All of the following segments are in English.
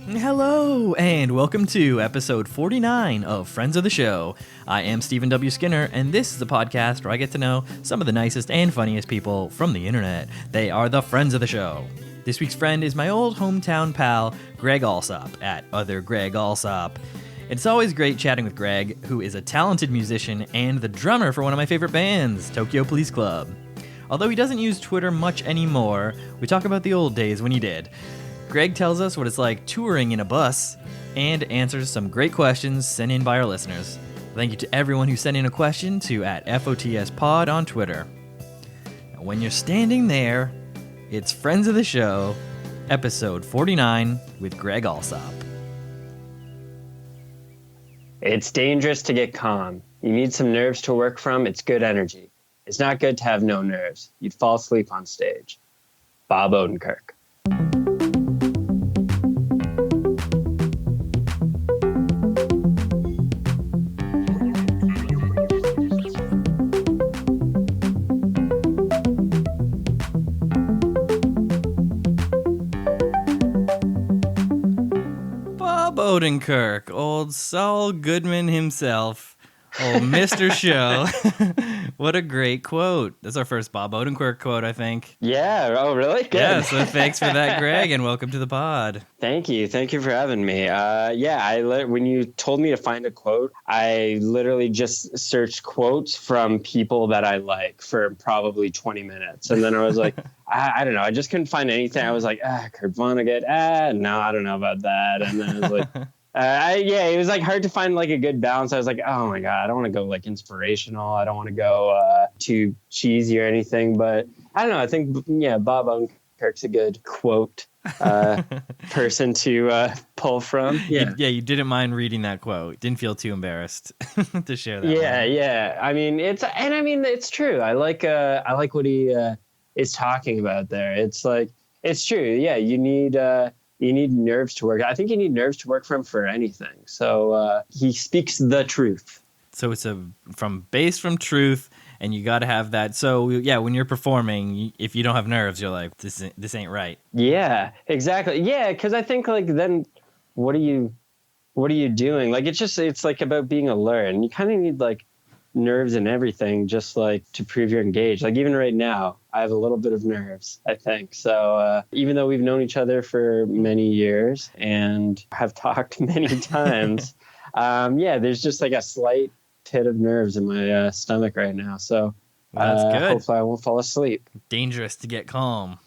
Hello, and welcome to episode 49 of Friends of the Show. I am Stephen W. Skinner, and this is a podcast where I get to know some of the nicest and funniest people from the internet. They are the Friends of the Show. This week's friend is my old hometown pal, Greg Alsop, at Other Greg Alsop. It's always great chatting with Greg, who is a talented musician and the drummer for one of my favorite bands, Tokyo Police Club. Although he doesn't use Twitter much anymore, we talk about the old days when he did. Greg tells us what it's like touring in a bus and answers some great questions sent in by our listeners. Thank you to everyone who sent in a question to @FOTS Pod on Twitter. Now, when you're standing there, it's Friends of the Show, episode 49 with Greg Alsop. It's dangerous to get calm. You need some nerves to work from. It's good energy. It's not good to have no nerves. You'd fall asleep on stage. Bob Odenkirk. Odenkirk, old Saul Goodman himself, old Mr. Show. What a great quote. That's our first Bob Odenkirk quote, I think. Yeah. Oh, really? Good. Yeah, so thanks for that, Greg, and welcome to the pod. Thank you. Thank you for having me. When you told me to find a quote, I literally just searched quotes from people that I like for probably 20 minutes. And then I was like, I don't know. I just couldn't find anything. I was like, Kurt Vonnegut. No, I don't know about that. And then I was like, it was like hard to find like a good balance. I was like, oh my God, I don't want to go like inspirational. I don't want to go too cheesy or anything. But I don't know. I think, Bob Odenkirk's a good quote person to pull from. Yeah. You didn't mind reading that quote. Didn't feel too embarrassed to share that. Yeah. I mean, it's true. I like what he is talking about there. It's like, it's true. Yeah. You need nerves to work. I think you need nerves to work for anything. So he speaks the truth. So it's based from truth, and you got to have that. So yeah, when you're performing, if you don't have nerves, you're like, this ain't right. Yeah, exactly. Yeah, because I think like then what are you doing? Like it's like about being alert, and you kind of need like nerves and everything just like to prove you're engaged. Like even right now, I have a little bit of nerves, I think. So even though we've known each other for many years and have talked many times, there's just like a slight pit of nerves in my stomach right now. So that's good. Hopefully I won't fall asleep. Dangerous to get calm.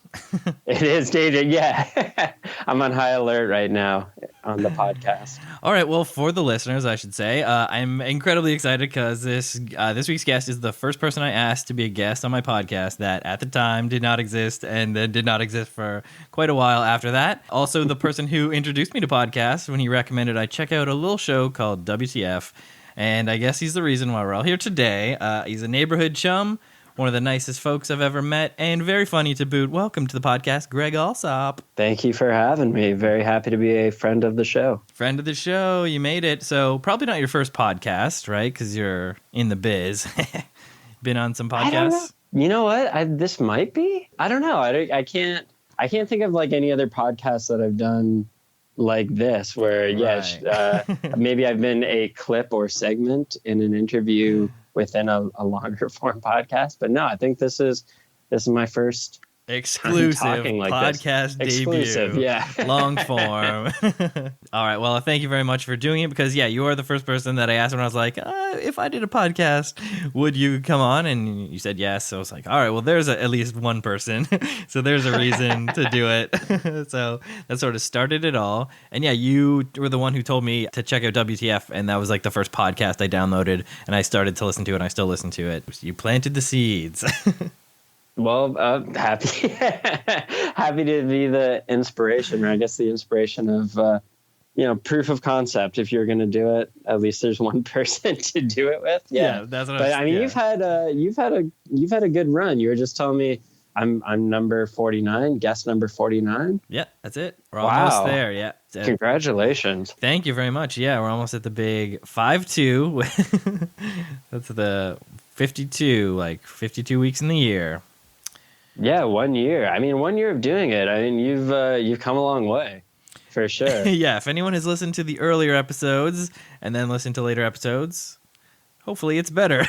It is dangerous. Yeah. I'm on high alert right now on the podcast. All right. Well, for the listeners, I should say, I'm incredibly excited because this week's guest is the first person I asked to be a guest on my podcast that at the time did not exist and then did not exist for quite a while after that. Also, the person who introduced me to podcasts when he recommended I check out a little show called WTF. And I guess he's the reason why we're all here today. He's a neighborhood chum, one of the nicest folks I've ever met, and very funny to boot. Welcome to the podcast, Greg Alsop. Thank you for having me. Very happy to be a friend of the show. Friend of the show, you made it. So probably not your first podcast, right? Because you're in the biz. Been on some podcasts? I don't know. You know what? This might be. I don't know. I can't think of like any other podcasts that I've done like this where maybe I've been a clip or segment in an interview within a longer form podcast, but no, I think this is my first exclusive like podcast debut. Exclusive, yeah. Long form. All right, well, thank you very much for doing it because you are the first person that I asked when I was like, if I did a podcast, would you come on? And you said yes. So I was like, all right, well, there's at least one person. So there's a reason to do it. So that sort of started it all. And you were the one who told me to check out WTF, and that was like the first podcast I downloaded, and I started to listen to it, and I still listen to it. You planted the seeds. Well, happy to be the inspiration, or I guess the inspiration of, proof of concept. If you're going to do it, at least there's one person to do it with. Yeah, that's what. But I mean, you've had a good run. You were just telling me I'm number 49, guest number 49. Yeah, that's it. We're almost there. Yeah. Congratulations. Thank you very much. Yeah, we're almost at the big 5-2. That's the 52, like 52 weeks in the year. Yeah, 1 year. I mean, 1 year of doing it. I mean, you've come a long way. for sure. Yeah, if anyone has listened to the earlier episodes and then listened to later episodes, hopefully it's better.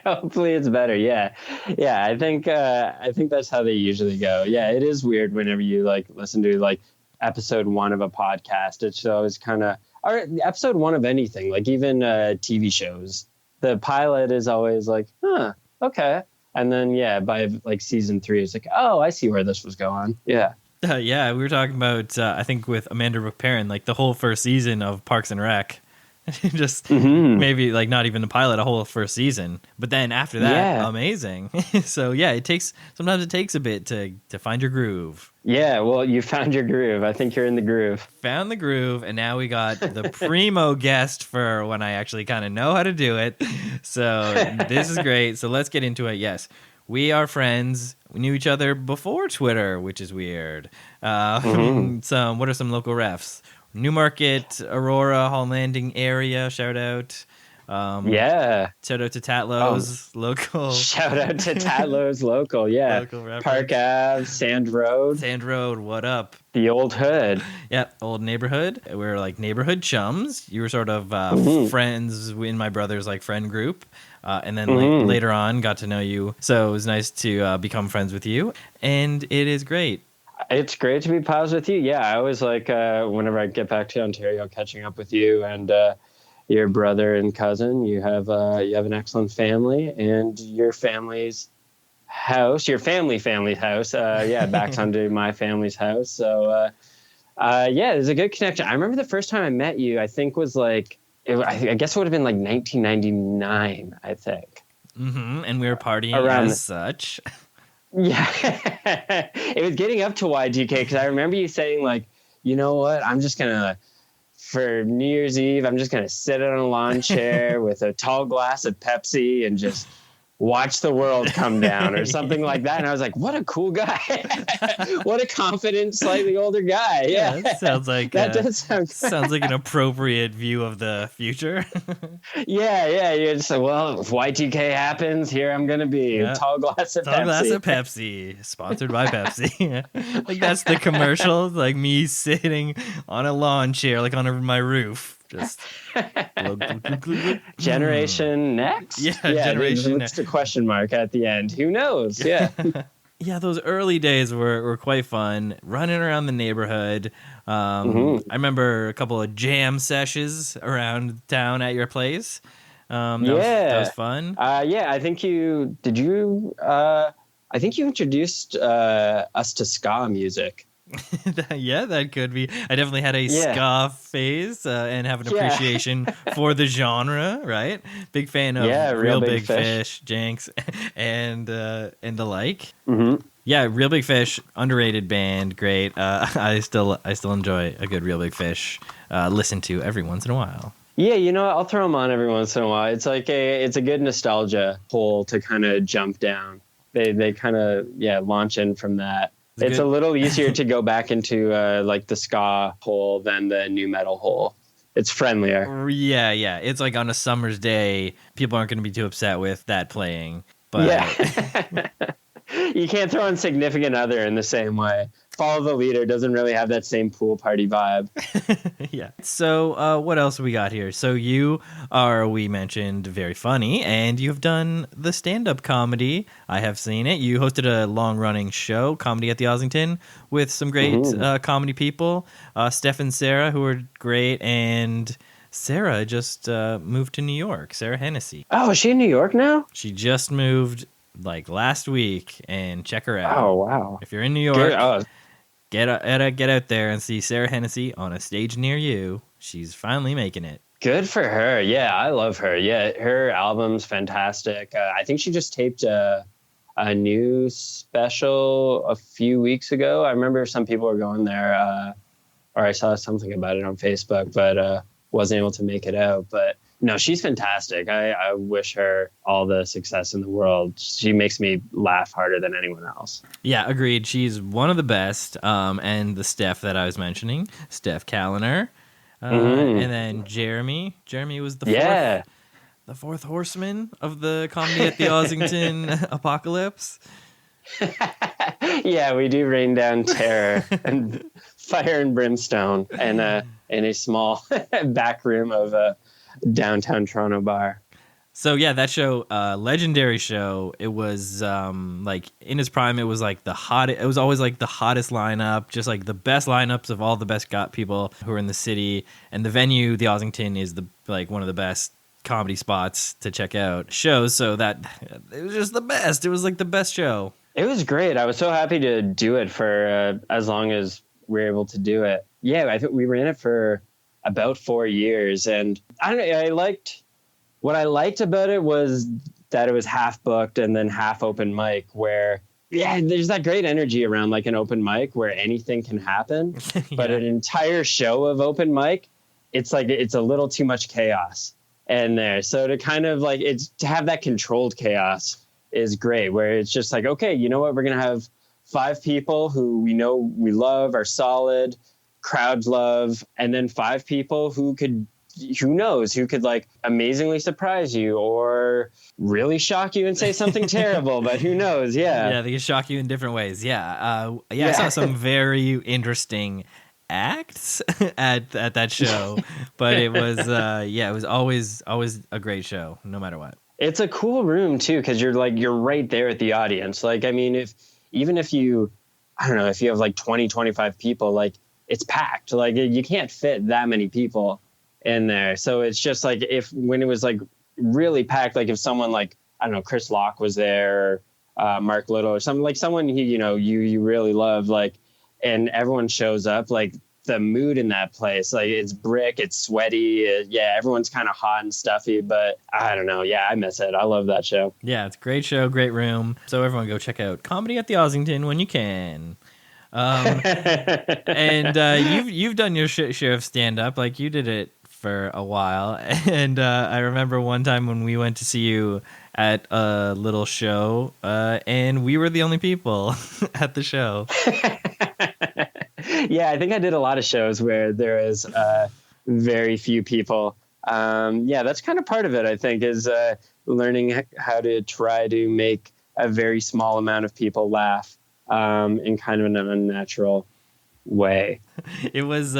Hopefully it's better. Yeah. Yeah. I think that's how they usually go. Yeah. It is weird whenever you like listen to like episode 1 of a podcast. It's always kind of, or episode 1 of anything, like even TV shows. The pilot is always like, huh, okay. And then, yeah, by like season 3, it's like, oh, I see where this was going. Yeah. Yeah, we were talking about, I think with Amanda McParron, like the whole first season of Parks and Rec. Just maybe like not even the pilot, a whole first season. But then after that, amazing. So yeah, sometimes it takes a bit to find your groove. Yeah, well, you found your groove. I think you're in the groove. Found the groove, and now we got the primo guest for when I actually kind of know how to do it. So this is great. So let's get into it. Yes, we are friends. We knew each other before Twitter, which is weird. What are some local refs? Newmarket, Aurora, Hall Landing area, shout out. Shout out to Tatlo's, local. Shout out to Tatlo's, local, yeah. Local Park Ave, Sand Road. Sand Road, what up? The old hood. Yeah, old neighborhood. We're like neighborhood chums. You were sort of friends in my brother's like friend group. And then later on got to know you. So it was nice to become friends with you. And it is great. It's great to be pals with you. Yeah, I always like whenever I get back to Ontario, catching up with you and your brother and cousin. You have an excellent family, and your family's house, your family's house, backs onto my family's house. So there's a good connection. I remember the first time I met you, I think was like I guess it would have been like 1999, I think. And we were partying around such. Yeah, it was getting up to Y2K because I remember you saying like, you know what, I'm just gonna, for New Year's Eve, I'm just gonna sit on a lawn chair with a tall glass of Pepsi and just watch the world come down or something like that. And I was like, what a cool guy. What a confident, slightly older guy. Yeah, that sounds like that does sound sounds like an appropriate view of the future. Yeah. You're just like, well, if Y2K happens, here I'm going to be. Yeah. Tall glass of Pepsi. Sponsored by Pepsi. Like that's the commercial. Like me sitting on a lawn chair, like on my roof. Just Generation Next? Yeah, Generation Next. It's a question mark at the end. Who knows? Yeah. Yeah, those early days were quite fun. Running around the neighborhood. I remember a couple of jam sessions around town at your place. That was fun. I think you introduced us to ska music. Yeah, that could be. I definitely had a ska phase and have an appreciation for the genre, right? Big fan of Real Big Fish, Jenks, and the like. Yeah, Real Big Fish, underrated band, great. I still enjoy a good Real Big Fish. Listen to every once in a while. Yeah, I'll throw them on every once in a while. It's like it's a good nostalgia hole to kind of jump down. They kind of launch in from that. It's a little easier to go back into like the ska hole than the new metal hole. It's friendlier. Yeah. It's like on a summer's day, people aren't going to be too upset with that playing. But you can't throw in Significant Other in the same way. Follow the Leader doesn't really have that same pool party vibe. Yeah. So what else we got here? So you are, we mentioned, very funny, and you've done the stand-up comedy. I have seen it. You hosted a long-running show, Comedy at the Ossington, with some great comedy people. Steph and Sarah, who are great, and Sarah just moved to New York. Sarah Hennessy. Oh, is she in New York now? She just moved like last week, and check her out. Oh, wow. If you're in New York... Get out there and see Sarah Hennessy on a stage near you. She's finally making it. Good for her. Yeah, I love her. Yeah, her album's fantastic. I think she just taped a new special a few weeks ago. I remember some people were going there, or I saw something about it on Facebook, but wasn't able to make it out. But no, she's fantastic. I wish her all the success in the world. She makes me laugh harder than anyone else. Yeah, agreed. She's one of the best. And the Steph that I was mentioning, Steph Calliner. And then Jeremy. Jeremy was the fourth horseman of the Comedy at the Ossington apocalypse. Yeah, we do rain down terror and fire and brimstone in a small back room of a downtown Toronto bar. So yeah, that show, legendary show. It was like in its prime. It was like the hot. It was always like the hottest lineup, just like the best lineups of all the best got people who are in the city. And the venue, the Ossington, is the like one of the best comedy spots to check out shows. So that it was just the best. It was like the best show. It was great. I was so happy to do it for as long as we were able to do it. Yeah, I think we ran it for about 4 years, and I don't know. What I liked about it was that it was half booked and then half open mic, where, yeah, there's that great energy around like an open mic where anything can happen. Yeah. But an entire show of open mic, it's like it's a little too much chaos in there. So to kind of like to have that controlled chaos is great, where it's just like, okay, you know what? We're going to have 5 people who we know we love, are solid, crowd love, and then 5 people who could like amazingly surprise you or really shock you and say something terrible, but who knows? Yeah, they can shock you in different ways. I saw some very interesting acts at that show, but it was it was always a great show no matter what. It's a cool room too, because you're right there at the audience. Like, I mean, if you have like 20-25 people, like it's packed. Like you can't fit that many people in there. So it's just like when it was like really packed, like if someone like, I don't know, Chris Locke was there, or Mark Little or something, like someone who, you really love, like, and everyone shows up, like the mood in that place, like it's brick, it's sweaty. Everyone's kind of hot and stuffy, but I don't know. Yeah, I miss it. I love that show. Yeah, it's a great show, great room. So everyone go check out Comedy at the Ossington when you can. And you've done your share of stand-up. Like you did it for a while, and I remember one time when we went to see you at a little show, and we were the only people at the show. Yeah, I think I did a lot of shows where there is very few people. That's kind of part of it, I think, is learning how to try to make a very small amount of people laugh in kind of an unnatural way. It was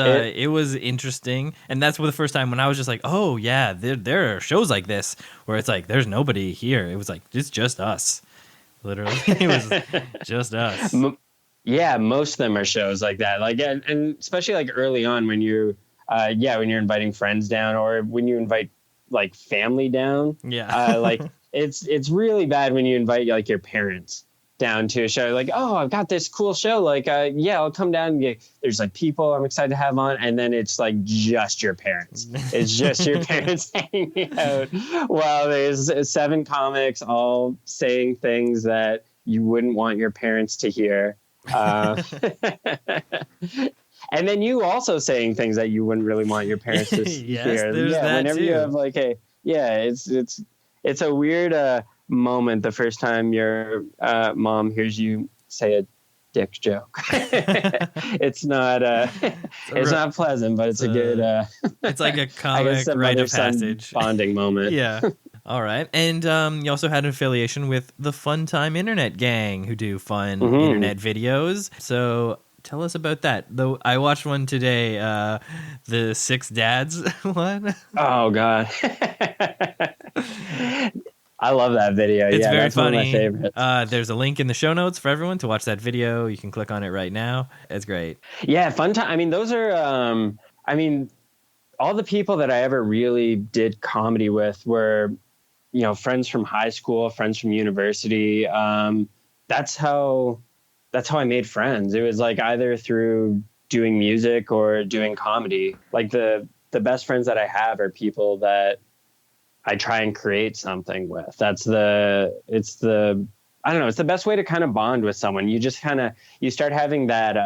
interesting, and that's the first time when I was just like, oh yeah, there are shows like this where it's like there's nobody here. It was like it's just us, literally. It was just us. Yeah, most of them are shows like that, like, and especially like early on when you're when you're inviting friends down, or when you invite like family down. Like it's really bad when you invite like your parents down to a show, like, oh, I've got this cool show, like I'll come down and there's like people I'm excited to have on, and then it's like just your parents. It's just your parents hanging out while there's 7 comics all saying things that you wouldn't want your parents to hear, and then you also saying things that you wouldn't really want your parents to hear. Whenever you have like it's a weird moment the first time your mom hears you say a dick joke. It's not not pleasant, but it's a good it's like a comic rite of passage bonding moment. Yeah. All right. And you also had an affiliation with the Funtime Internet gang, who do fun internet videos. So tell us about that. Though I watched one today, the 6 Dads one. Oh God. I love that video. It's very that's funny. One of my favorites. There's a link in the show notes for everyone to watch that video. You can click on it right now. It's great. Yeah, Funtime. I mean, those are. All the people that I ever really did comedy with were, friends from high school, friends from university. That's how I made friends. It was like either through doing music or doing comedy. Like the best friends that I have are people that I try and create something with. It's the best way to kind of bond with someone. You just you start having that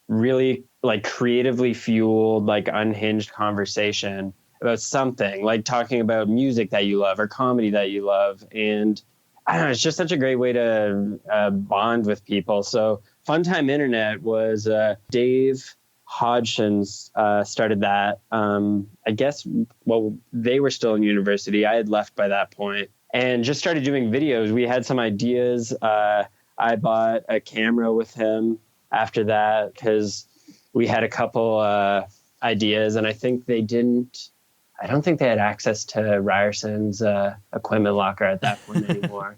really like creatively fueled, like unhinged conversation about something, like talking about music that you love or comedy that you love. And I don't know, it's just such a great way to bond with people. So Funtime Internet was Dave Hodgson's started that. I guess, they were still in university. I had left by that point and just started doing videos. We had some ideas. I bought a camera with him after that because we had a couple ideas, and I don't think they had access to Ryerson's equipment locker at that point anymore.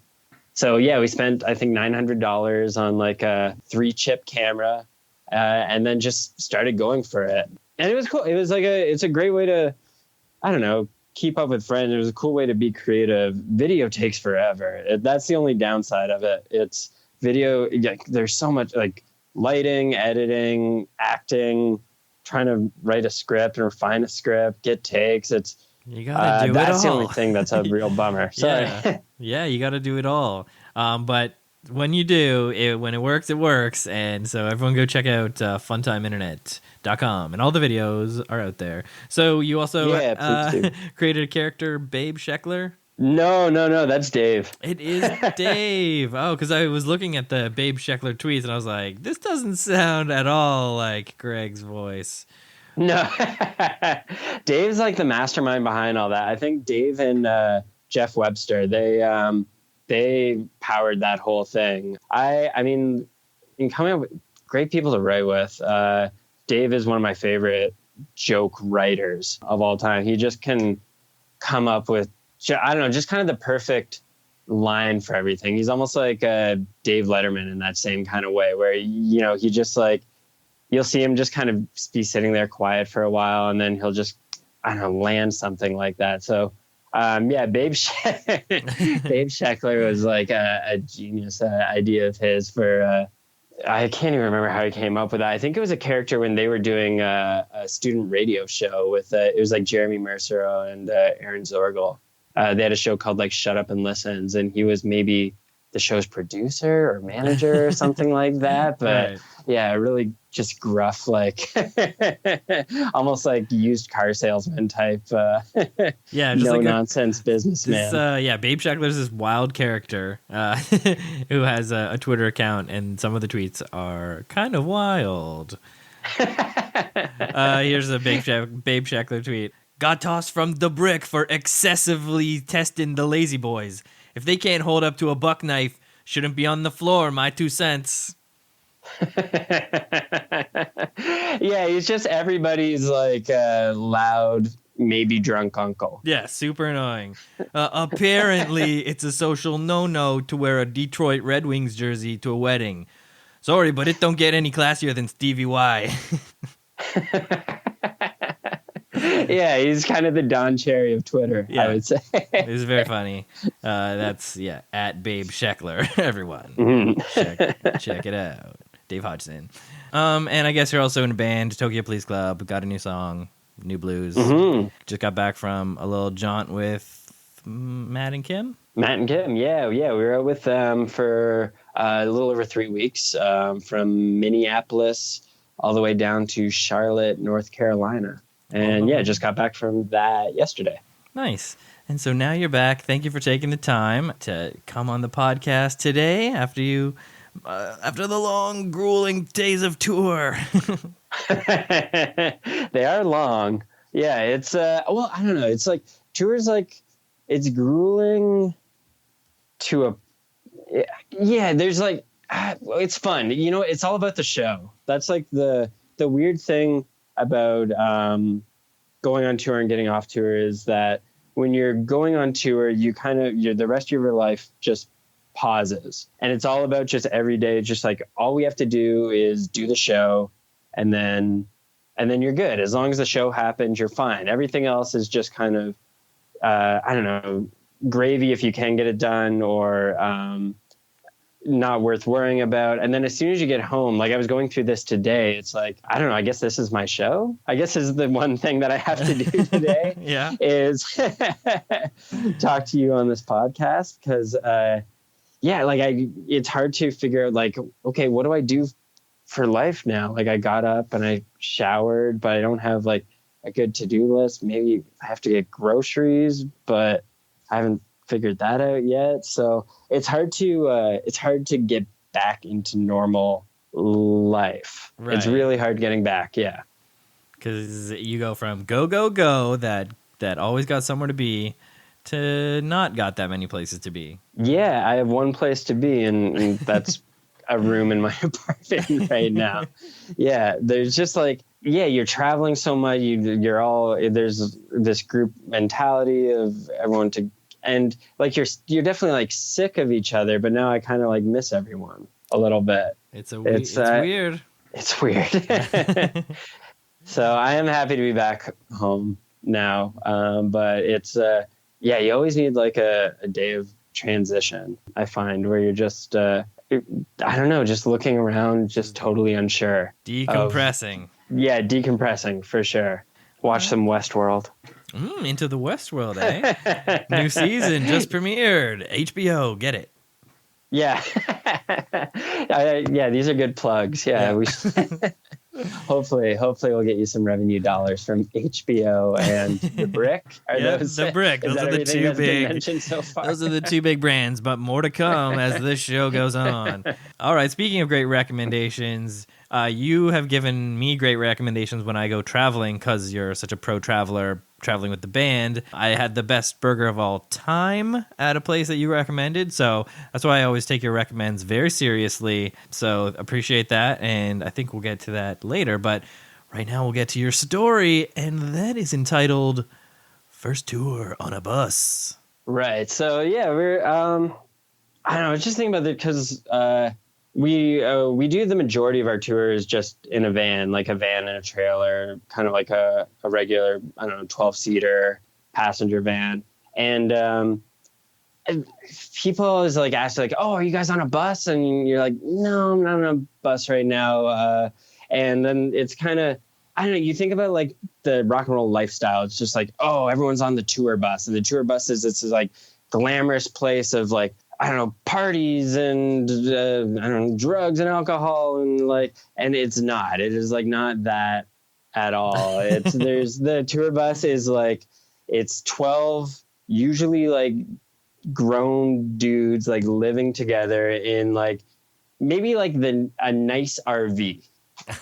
So yeah, we spent, I think, $900 on like a 3-chip camera, and then just started going for it. And it was cool. It was like it's a great way to, I don't know, keep up with friends. It was a cool way to be creative. Video takes forever. That's the only downside of it. It's video. Like, there's so much like lighting, editing, acting, trying to write a script or find a script, get takes. You gotta do it all. That's the only thing that's a real bummer. Sorry. Yeah, you gotta do it all. But when you do, when it works, it works. And so everyone go check out FuntimeInternet.com, and all the videos are out there. So you also created a character, Babe Sheckler. No, that's Dave. It is Dave. Oh, because I was looking at the Babe Sheckler tweets, and I was like, this doesn't sound at all like Greg's voice. No, Dave's like the mastermind behind all that. I think Dave and Jeff Webster, they powered that whole thing. I mean, in coming up with great people to write with, Dave is one of my favorite joke writers of all time. He just can come up with, I don't know, just kind of the perfect line for everything. He's almost like Dave Letterman in that same kind of way, where, you know, he just like, you'll see him just kind of be sitting there quiet for a while, and then he'll just, I don't know, land something like that. So, Babe Sheckler was like a genius idea of his for, I can't even remember how he came up with that. I think it was a character when they were doing a student radio show with, it was like Jeremy Mercer and Aaron Zorgel. They had a show called like Shut Up and Listens, and he was maybe the show's producer or manager or something like that. But right. Yeah, really just gruff, like almost like used car salesman type. Yeah, just no like nonsense businessman. Babe Sheckler's this wild character who has a Twitter account, and some of the tweets are kind of wild. Here's a Babe Sheckler tweet. Got tossed from the brick for excessively testing the lazy boys. If they can't hold up to a buck knife, shouldn't be on the floor, my 2 cents. Yeah, he's just everybody's like loud, maybe drunk uncle. Yeah, super annoying. Apparently, it's a social no-no to wear a Detroit Red Wings jersey to a wedding. Sorry, but it don't get any classier than Stevie Y. Yeah, he's kind of the Don Cherry of Twitter, I would say. It was very funny. That's, at Babe Sheckler, everyone. Mm-hmm. Check it out. Dave Hodgson. And I guess you're also in a band, Tokyo Police Club. Got a new song, New Blues. Mm-hmm. Just got back from a little jaunt with Matt and Kim. Yeah. We were out with them for a little over 3 weeks, from Minneapolis all the way down to Charlotte, North Carolina. And just got back from that yesterday. Nice. And so now you're back. Thank you for taking the time to come on the podcast today after the long, grueling days of tour. They are long. Yeah, it's I don't know. It's like tours, like it's grueling to there's like it's fun. You know, it's all about the show. That's like the weird thing about going on tour and getting off tour is that when you're going on tour, you the rest of your life just pauses, and it's all about just every day. Just like all we have to do is do the show, and then you're good. As long as the show happens, you're fine. Everything else is just kind of I don't know, gravy if you can get it done, or not worth worrying about. And then as soon as you get home, like I was going through this today, it's like, I don't know, I guess this is my show. I guess this is the one thing that I have to do today. Is talk to you on this podcast. Cause it's hard to figure out like, okay, what do I do for life now? Like I got up and I showered, but I don't have like a good to-do list. Maybe I have to get groceries, but I haven't figured that out yet. So it's hard to get back into normal life. Right. It's really hard getting back. Yeah. Cause you go from go that always got somewhere to be to not got that many places to be. Yeah. I have one place to be, and that's a room in my apartment right now. Yeah, there's just like, yeah, you're traveling so much. You're all, there's this group mentality of everyone to, and like you're definitely like sick of each other. But now I kind of like miss everyone a little bit. It's weird. It's weird. So I am happy to be back home now. But it's yeah, you always need like a day of transition, I find, where you're just I don't know, just looking around, just totally unsure. Decompressing. Yeah, decompressing for sure. Watch some Westworld. Into the Westworld, eh? New season just premiered. HBO, get it. Yeah. Yeah, these are good plugs. Yeah. We hopefully we'll get you some revenue dollars from HBO and The Brick. The Brick. Those are the two big. So those are the two big brands, but more to come as this show goes on. All right. Speaking of great recommendations, you have given me great recommendations when I go traveling because you're such a pro traveler. Traveling with the band, I had the best burger of all time at a place that you recommended, so that's why I always take your recommends very seriously. So appreciate that, and I think we'll get to that later. But right now we'll get to your story, and that is entitled "First Tour on a Bus." Right. So yeah, we're I don't know. I was just thinking about it because we do the majority of our tours just in a van, like a van and a trailer, kind of like a regular, I don't know, 12-seater passenger van. And people always like ask like, "Oh, are you guys on a bus?" And you're like, "No, I'm not on a bus right now." And then it's kind of, I don't know, you think about like the rock and roll lifestyle. It's just like, oh, everyone's on the tour bus, and the tour bus is this like glamorous place of like, I don't know, parties and I don't know, drugs and alcohol and it's not. It is like not that at all. It's the tour bus is like, it's 12 usually like grown dudes like living together in like maybe like a nice RV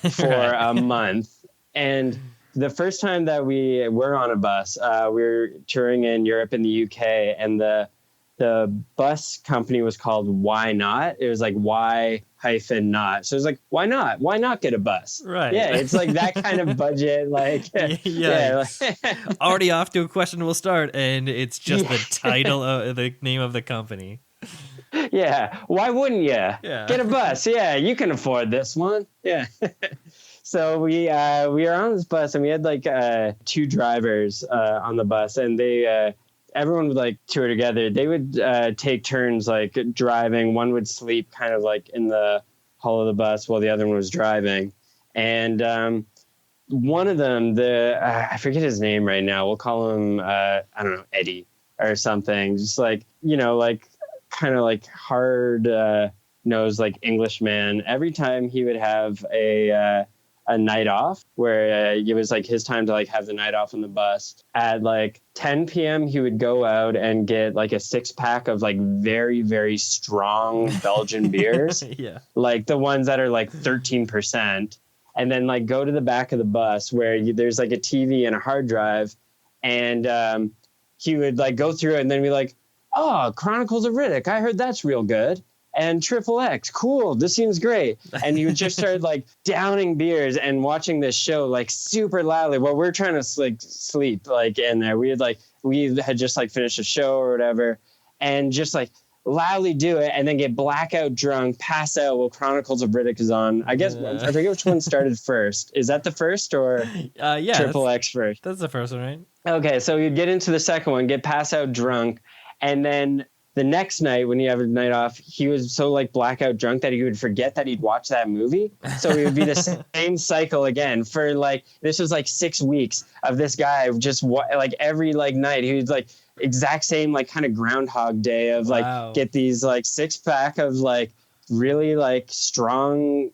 for a month. And the first time that we were on a bus, we were touring in Europe and the UK, and the bus company was called Why Not? It was like why-not. So it was like, why not? Why not get a bus? Right. Yeah, it's like that kind of budget. Like, yeah. Already off to a questionable start, and it's just the title of the name of the company. Yeah. Why wouldn't you? Yeah. Get a bus. Yeah, you can afford this one. Yeah. So we were on this bus, and we had like two drivers on the bus, and they everyone would like tour together. They would take turns like driving. One would sleep kind of like in the hull of the bus while the other one was driving. And one of them, I forget his name right now. We'll call him, I don't know, Eddie or something. Just like, you know, like kind of like hard nosed like Englishman. Every time he would have a night off where it was like his time to like have the night off on the bus. At like 10 p.m. he would go out and get like a 6-pack of like very, very strong Belgian beers. Yeah. Like the ones that are like 13%. And then like go to the back of the bus where there's like a TV and a hard drive. And he would like go through it and then be like, "Oh, Chronicles of Riddick. I heard that's real good. And Triple X, cool, this seems great." And you would just start like downing beers and watching this show like super loudly while we're trying to like sleep like in there. We had just like finished a show or whatever, and just like loudly do it and then get blackout drunk, pass out while Chronicles of Riddick is on. I guess I forget which one started first. Is that the first or yeah, Triple X first? That's the first one, right? Okay, so you'd get into the second one, get pass out drunk, and then the next night when you have a night off, he was so like blackout drunk that he would forget that he'd watched that movie. So it would be the same cycle again for like, this was like 6 weeks of this guy just like every like night. He was like exact same like kind of Groundhog Day of like get these like 6-pack of like really like strong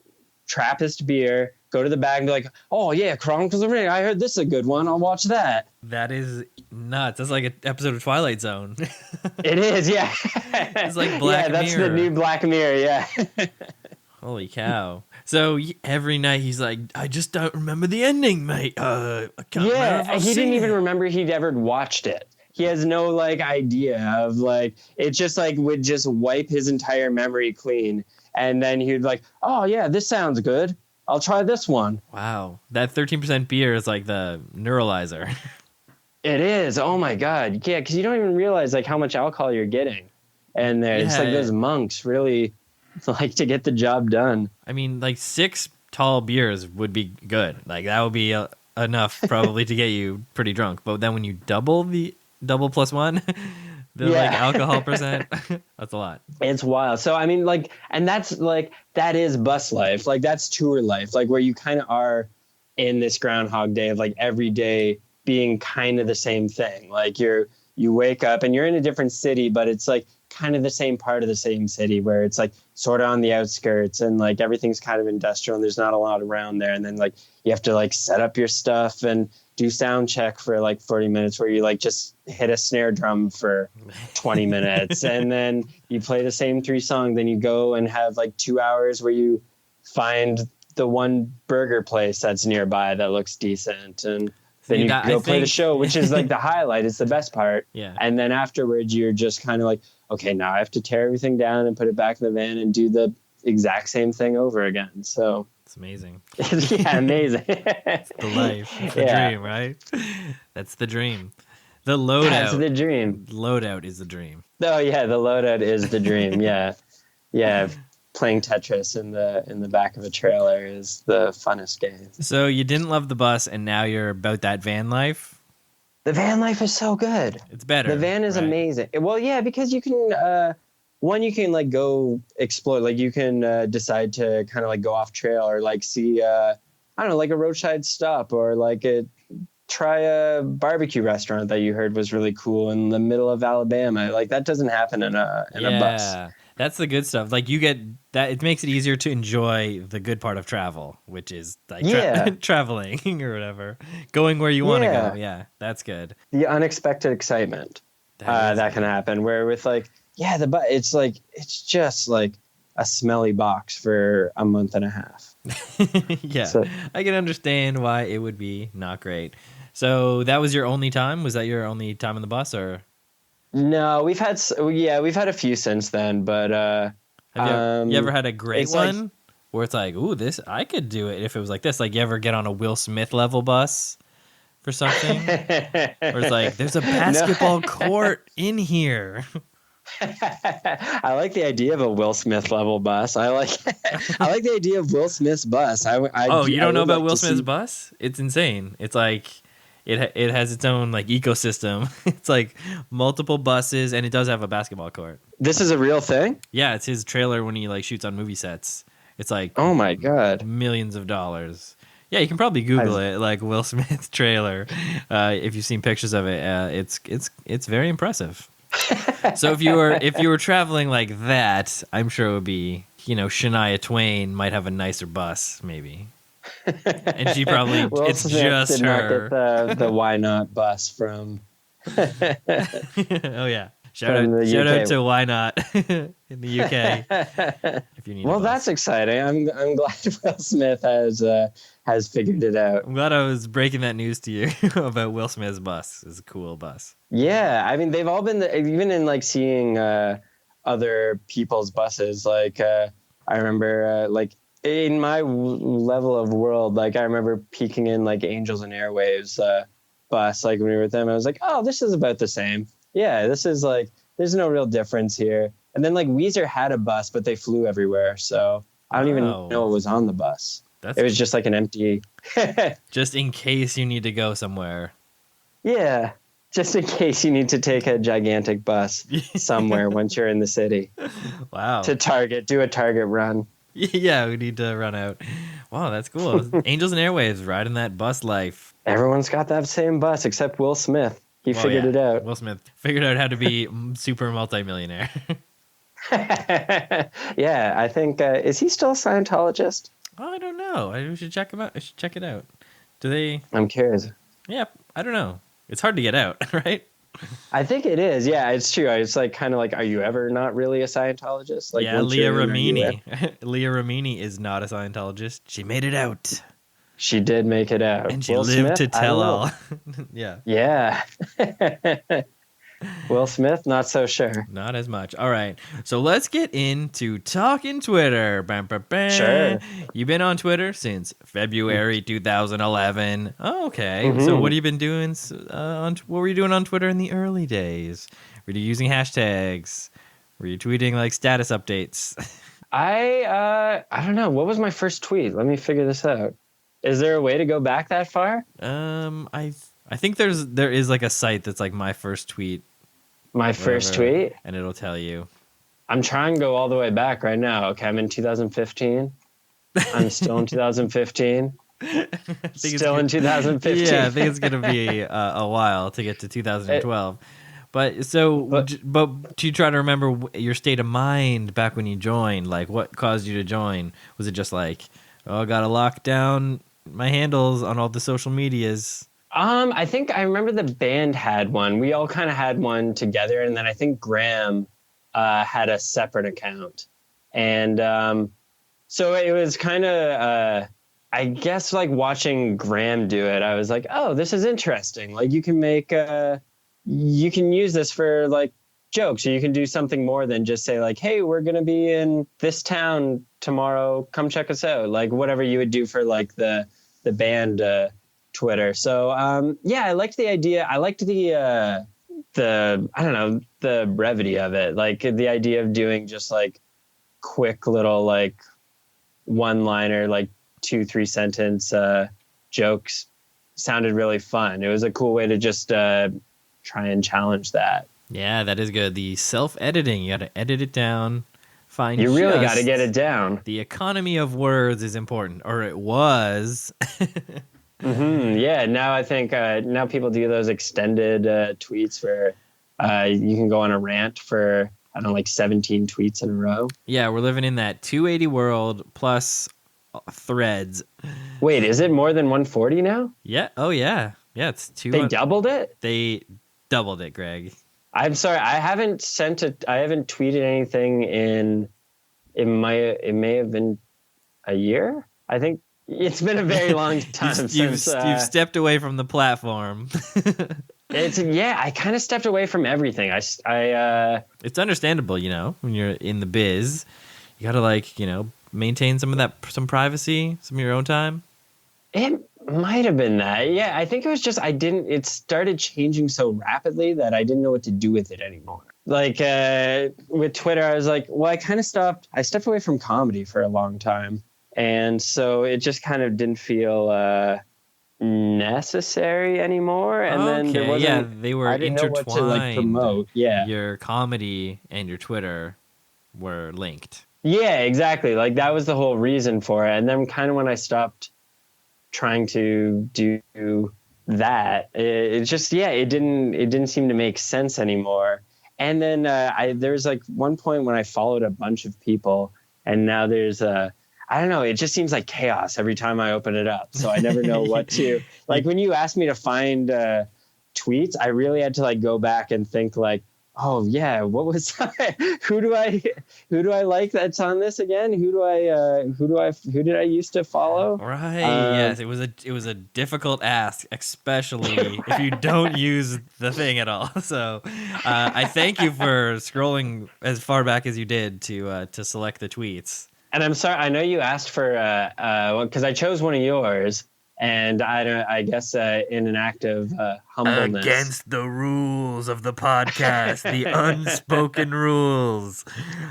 Trappist beer, go to the bag and be like, "Oh yeah, Chronicles of Riddick. I heard this is a good one. I'll watch that." That is nuts. That's like an episode of Twilight Zone. It is, yeah. It's like Black Mirror. Yeah, that's the new Black Mirror, yeah. Holy cow. So every night he's like, "I just don't remember the ending, mate. I can't remember if he didn't even it." remember he'd ever watched it. He has no like idea of like, it just like would just wipe his entire memory clean. And then he'd like, oh yeah, this sounds good. I'll try this one. Wow. That 13% beer is like the neuralizer. It is. Oh my God. Yeah. Cause you don't even realize like how much alcohol you're getting. And it's like those monks really like to get the job done. I mean, like 6 tall beers would be good. Like that would be enough probably to get you pretty drunk. But then when you double plus 1, like alcohol percent, that's a lot. It's wild. So I mean, like, and that's like that is bus life. Like that's tour life. Like where you kind of are in this Groundhog Day of like every day being kind of the same thing. Like you wake up and you're in a different city, but it's like kind of the same part of the same city where it's like sort of on the outskirts and like everything's kind of industrial and there's not a lot around there. And then like you have to like set up your stuff and do sound check for like 40 minutes where you like just hit a snare drum for 20 minutes and then you play the same 3 songs. Then you go and have like 2 hours where you find the one burger place that's nearby that looks decent. And then you go play the show, which is like the highlight. It's the best part. Yeah. And then afterwards, you're just kind of like, okay, now I have to tear everything down and put it back in the van and do the exact same thing over again. So it's amazing. Yeah, amazing. It's the life. It's the dream, right? That's the dream. The loadout. That's the dream. Loadout is the dream. Oh yeah, the loadout is the dream. Yeah, yeah. Playing Tetris in the back of a trailer is the funnest game. So you didn't love the bus, and now you're about that van life? The van life is so good. It's better. The van is amazing. Well, yeah, because you can, you can like go explore. Like you can decide to kind of like go off trail or like see, I don't know, like a roadside stop or like try a barbecue restaurant that you heard was really cool in the middle of Alabama. Like that doesn't happen in a bus. Yeah, that's the good stuff. Like you get that, it makes it easier to enjoy the good part of travel, which is like traveling or whatever, going where you want to go. Yeah, that's good. The unexpected excitement that can happen. Where with like, it's just like a smelly box for a month and a half. Yeah, so, I can understand why it would be not great. So that was your only time? Was that your only time on the bus, or? No, we've had a few since then, but you ever had a great one like, where it's like, ooh, this I could do it if it was like this? Like you ever get on a Will Smith level bus for something? Where it's like, there's a basketball court in here. I like the idea of a Will Smith level bus. I like the idea of Will Smith's bus. You don't know about Will Smith's bus? It's insane. It's like it has its own like ecosystem. It's like multiple buses, and it does have a basketball court. This is a real thing? Yeah, it's his trailer when he like shoots on movie sets. It's like, oh my God, millions of dollars. Yeah, you can probably Google it, like Will Smith trailer. If you've seen pictures of it, it's very impressive. So if you were traveling like that, I'm sure it would be, Shania Twain might have a nicer bus, maybe. And she probably it's Smith just did her. Not get the Why Not bus from. Oh yeah. Shout out to Why Not in the UK. If you need. Well, that's exciting. I'm glad Will Smith has figured it out. I'm glad I was breaking that news to you about Will Smith's bus. It's a cool bus. Yeah, I mean they've all been even in like seeing other people's buses. Like I remember like in my level of world, like I remember peeking in like Angels and Airwaves bus. Like when we were with them, I was like, oh, this is about the same. Yeah, this is like, there's no real difference here. And then like Weezer had a bus, but they flew everywhere. So I don't even know what was on the bus. It was just like an empty. Just in case you need to go somewhere. Yeah, just in case you need to take a gigantic bus somewhere once you're in the city. Wow. To do a Target run. Yeah, we need to run out. Wow, that's cool. Angels and Airwaves riding that bus life. Everyone's got that same bus except Will Smith. He figured it out. Will Smith figured out how to be super multimillionaire. Yeah, I think is he still a Scientologist? Oh, I don't know. We should check him out. I should check it out. Do they? I'm curious. Yeah, I don't know. It's hard to get out, right? I think it is. Yeah, it's true. It's like kind of like, are you ever not really a Scientologist? Like, yeah, Leah Remini. Leah Remini is not a Scientologist. She made it out. She did make it out. And she lived to tell all. Yeah. Yeah. Will Smith, not so sure. Not as much. All right. So let's get into talking Twitter. Bam, bam, bam. Sure. You've been on Twitter since February 2011. Oh, okay. So Mm-hmm. what have you been doing what were you doing on Twitter in the early days? Were you using hashtags? Were you tweeting like status updates? I don't know. What was my first tweet? Let me figure this out. Is there a way to go back that far? I think there is like a site that's like my first tweet, My first tweet? and it'll tell you. I'm trying to go all the way back right now. Okay, I'm in 2015. I'm still in 2015. Still in 2015. Yeah, I think it's gonna be a while to get to 2012. But do you try to remember your state of mind back when you joined? Like, what caused you to join? Was it just like, oh, I gotta lock down my handles on all the social medias? I think I remember the band had one. We all kind of had one together, and then I think Graham had a separate account, and so it was kind of I guess like watching Graham do it. I was like, oh, this is interesting. Like you can make you can use this for like jokes, or you can do something more than just say like, hey, we're gonna be in this town tomorrow, come check us out, like whatever you would do for like the band Twitter. So yeah, I liked the idea. I liked the I don't know, the brevity of it, like the idea of doing just like quick little like one liner, like 2-3 sentence jokes sounded really fun. It was a cool way to just try and challenge that. Yeah, that is good. The self-editing, you got to edit it down. You really got to get it down. The economy of words is important, or it was. Yeah, now I think now people do those extended tweets where you can go on a rant for, I don't know, like 17 tweets in a row. Yeah, we're living in that 280 world plus threads. Wait, is it more than 140 now? Yeah. Oh, yeah. Yeah, it's two. They doubled it? They doubled it, Greg. I'm sorry, I haven't tweeted anything it may have been a year. I think it's been a very long time since you've stepped away from the platform. I kind of stepped away from everything. It's understandable, when you're in the biz, you got to maintain some privacy, some of your own time. It might have been that. Yeah, I think it was just it started changing so rapidly that I didn't know what to do with it anymore. Like with Twitter, I was like, well, I stepped away from comedy for a long time. And so it just kind of didn't feel necessary anymore. And then there wasn't, they were I didn't intertwined. know what to like promote. Yeah. Your comedy and your Twitter were linked. Yeah, exactly. Like that was the whole reason for it. And then kind of when I stopped trying to do that, it didn't seem to make sense anymore. And then there was like one point when I followed a bunch of people, and now there's I don't know, it just seems like chaos every time I open it up. So I never know what to, like when you asked me to find tweets, I really had to like go back and think like, oh yeah, what was who do I like that's on this again? Who did I used to follow? Right. Yes, it was a difficult ask, especially if you don't use the thing at all. So I thank you for scrolling as far back as you did to select the tweets. And I'm sorry, I know you asked for because I chose one of yours. And I guess in an act of humbleness. Against the rules of the podcast, the unspoken rules.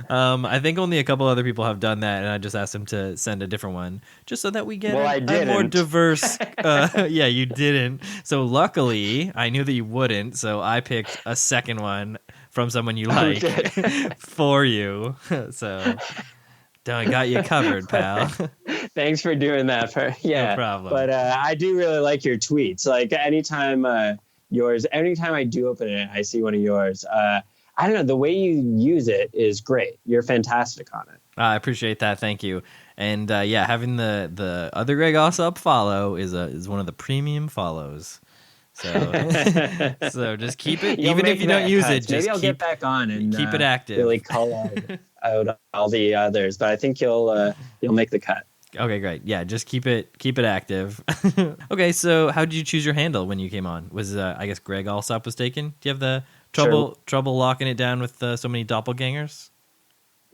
I think only a couple other people have done that, and I just asked them to send a different one, just so that we get a more diverse... yeah, you didn't. So luckily, I knew that you wouldn't, so I picked a second one from someone you like for you. So... I got you covered, pal. Thanks for doing that. No problem. But I do really like your tweets. Like anytime I do open it, I see one of yours. I don't know. The way you use it is great. You're fantastic on it. I appreciate that. Thank you. And having the other Greg Allsop follow is one of the premium follows. So just keep it, even if you don't use it. Maybe I'll get back on and keep it active. Really call out all the others, but I think you'll make the cut. Okay, great. Yeah, just keep it active. Okay, so how did you choose your handle when you came on? Was I guess Greg Allsop was taken? Do you have the Trouble locking it down with so many doppelgangers?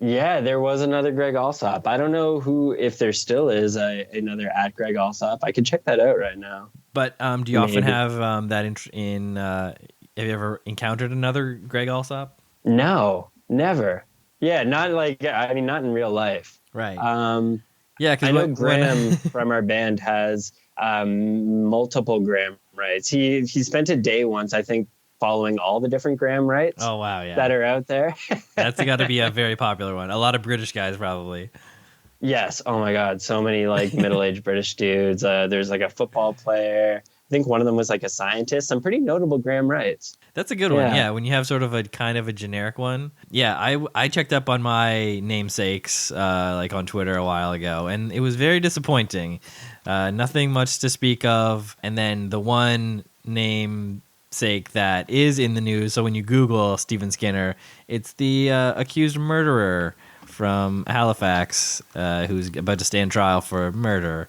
Yeah, there was another Greg Allsop. I don't know if there still is another at Greg Allsop. I could check that out right now. But do you often have that in have you ever encountered another Greg Allsop? No, never. Yeah, not not in real life. Right. Yeah, because I know Graham from our band has multiple Graham rights. He spent a day once, I think, following all the different Graham rights. Oh wow, yeah, that are out there. That's got to be a very popular one. A lot of British guys probably. Yes. Oh my God, so many like middle-aged British dudes. There's like a football player. I think one of them was like a scientist. Some pretty notable Graham rights. That's a good one. Yeah, when you have sort of a kind of a generic one. Yeah, I checked up on my namesakes like on Twitter a while ago, and it was very disappointing. Nothing much to speak of. And then the one namesake that is in the news, so when you Google Stephen Skinner, it's the accused murderer from Halifax who's about to stand trial for murder.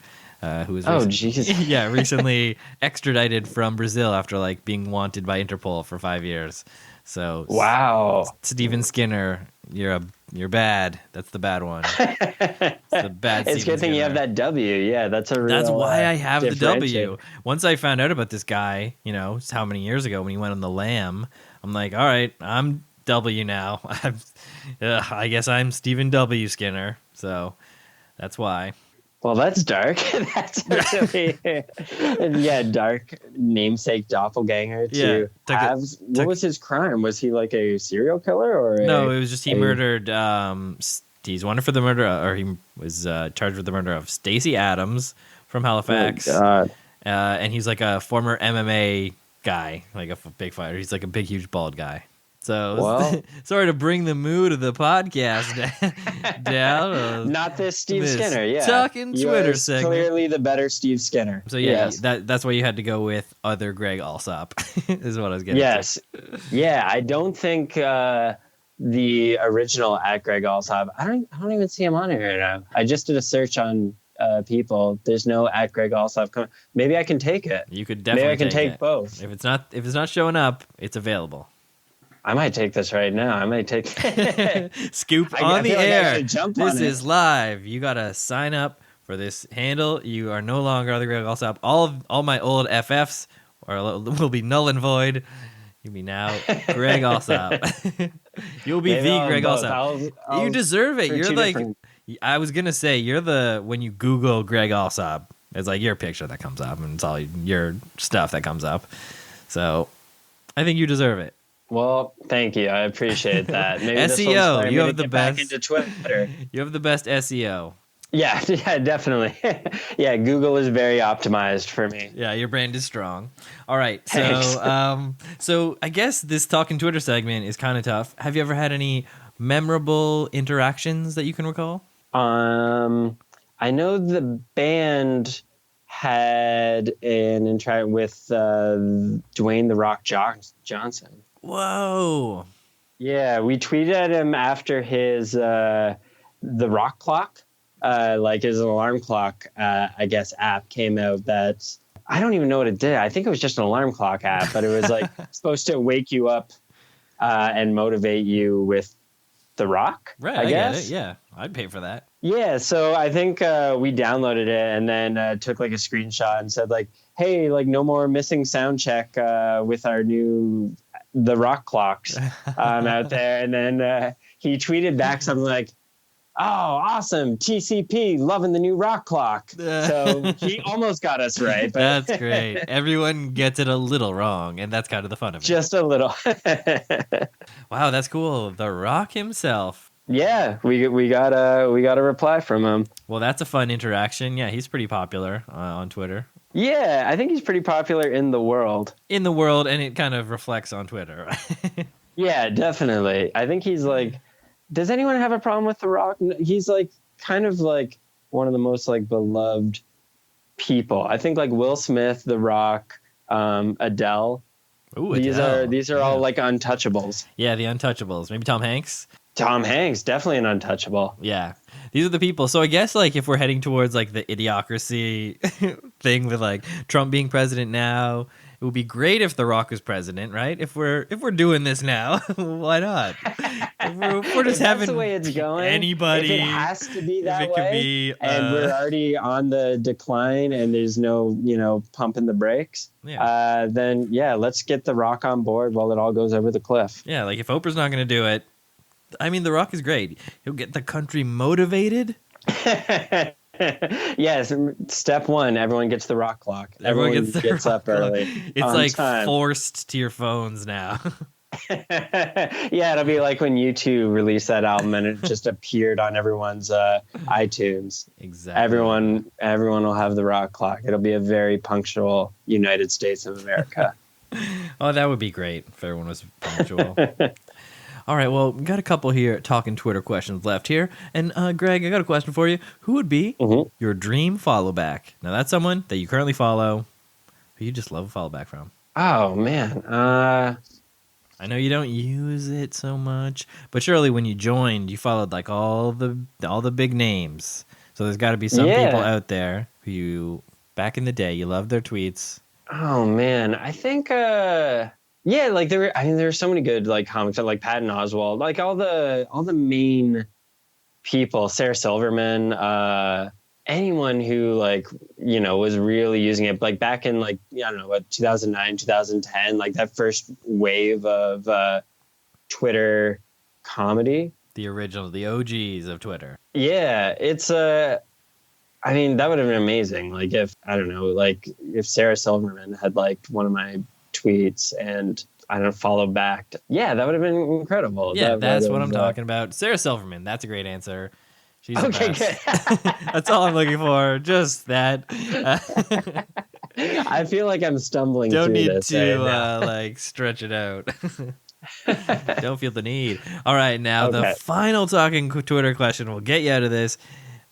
Who was recently extradited from Brazil after like being wanted by Interpol for 5 years. So wow, Stephen Skinner, you're bad. That's the bad one. It's the bad. It's a good thing you have that W. Yeah, that's why I have the W. Once I found out about this guy, how many years ago when he went on the Lamb, I'm like, all right, I'm W now. I guess I'm Stephen W. Skinner. So that's why. Well, that's dark. That's really, dark namesake doppelganger to have. What was his crime? Was he like a serial killer or? No, it was just he murdered. He's wanted for the murder, or he was charged with the murder of Stacey Adams from Halifax. Oh, God. And he's like a former MMA guy, like a big fighter. He's like a big, huge, bald guy. So, sorry to bring the mood of the podcast down. Not this Steve Skinner, yeah. Talking Twitter segment. Clearly the better Steve Skinner. So, that's why you had to go with other Greg Allsop, is what I was getting to. Yeah, I don't think the original at Greg Allsop, I don't even see him on here right now. I just did a search on people. There's no at Greg Allsop. Maybe I can take it. You could definitely Maybe I can take both. If it's not showing up, it's available. I might take this right now. I might take Scoop on the air. This is live. You gotta sign up for this handle. You are no longer other Greg Allsop. All my old FFs will be null and void. You'll be now Greg Allsop. You'll be the Greg Allsop. You deserve it. You're like I was gonna say when you Google Greg Allsop, it's like your picture that comes up and it's all your stuff that comes up. So I think you deserve it. Well, thank you. I appreciate that. Maybe SEO, you have the best. Back into Twitter. You have the best SEO. Yeah, definitely. Yeah, Google is very optimized for me. Yeah, your brand is strong. All right, so so I guess this Talking Twitter segment is kind of tough. Have you ever had any memorable interactions that you can recall? I know the band had an interaction with Dwayne "The Rock" Johnson. Whoa. Yeah, we tweeted at him after his the rock clock, like his alarm clock, I guess, app came out that I don't even know what it did. I think it was just an alarm clock app, but it was like supposed to wake you up and motivate you with the rock. Right, I guess. Get it. Yeah, I'd pay for that. Yeah, so I think we downloaded it and then took like a screenshot and said like, hey, like no more missing sound check with our new the rock clocks out there. And then he tweeted back something like, oh, awesome, TCP, loving the new rock clock. So he almost got us right. But that's great. Everyone gets it a little wrong, and that's kind of the fun of it. Just a little. Wow, that's cool. The Rock himself. Yeah, we got a reply from him. Well, that's a fun interaction. Yeah, he's pretty popular on Twitter. Yeah, I think he's pretty popular in the world. In the world, and it kind of reflects on Twitter. Yeah, definitely. I think he's like, does anyone have a problem with The Rock? He's like kind of like one of the most like beloved people. I think like Will Smith, The Rock, Adele. Ooh, these are all like untouchables. Yeah, the untouchables. Maybe Tom Hanks. Tom Hanks, definitely an untouchable. Yeah. These are the people. So I guess like if we're heading towards like the idiocracy thing with like Trump being president now It would be great if The Rock was president, right? If we're doing this now, why not? If we're just If having that's the way it's going, anybody. if it has to be if that it could way, be, and we're already on the decline, and there's no, pumping the brakes, then let's get The Rock on board while it all goes over the cliff. Yeah, like if Oprah's not going to do it, I mean, The Rock is great. He'll get the country motivated. Yes, step one, everyone gets the Rock clock. Everyone gets up early. It's like time. Forced to your phones now. Yeah, it'll be like when U2 released that album and it just appeared on everyone's iTunes. Exactly. Everyone will have the Rock clock. It'll be a very punctual United States of America. Oh, that would be great if everyone was punctual. All right, well, we got a couple here talking Twitter questions left here. And Greg, I got a question for you. Who would be your dream follow back? Now, that's someone that you currently follow who you just love a follow back from. Oh, man. I know you don't use it so much, but surely when you joined, you followed like all the big names. So there's got to be some people out there who you, back in the day, you loved their tweets. Oh, man. I think... yeah, like there were so many good like comics, like Patton Oswalt, like all the main people, Sarah Silverman, anyone who like, was really using it, like back in like, 2009, 2010, like that first wave of Twitter comedy. The original, the OGs of Twitter. Yeah, it's I mean, that would have been amazing. Like if Sarah Silverman had liked one of my tweets and I don't follow back. Yeah, that would have been incredible. Yeah, that's what I'm talking about. Sarah Silverman, that's a great answer. She's okay, good. That's all I'm looking for. Just that. I feel like I'm stumbling. Don't through need this to right stretch it out. Don't feel the need. All right, now the final talking Twitter question will get you out of this.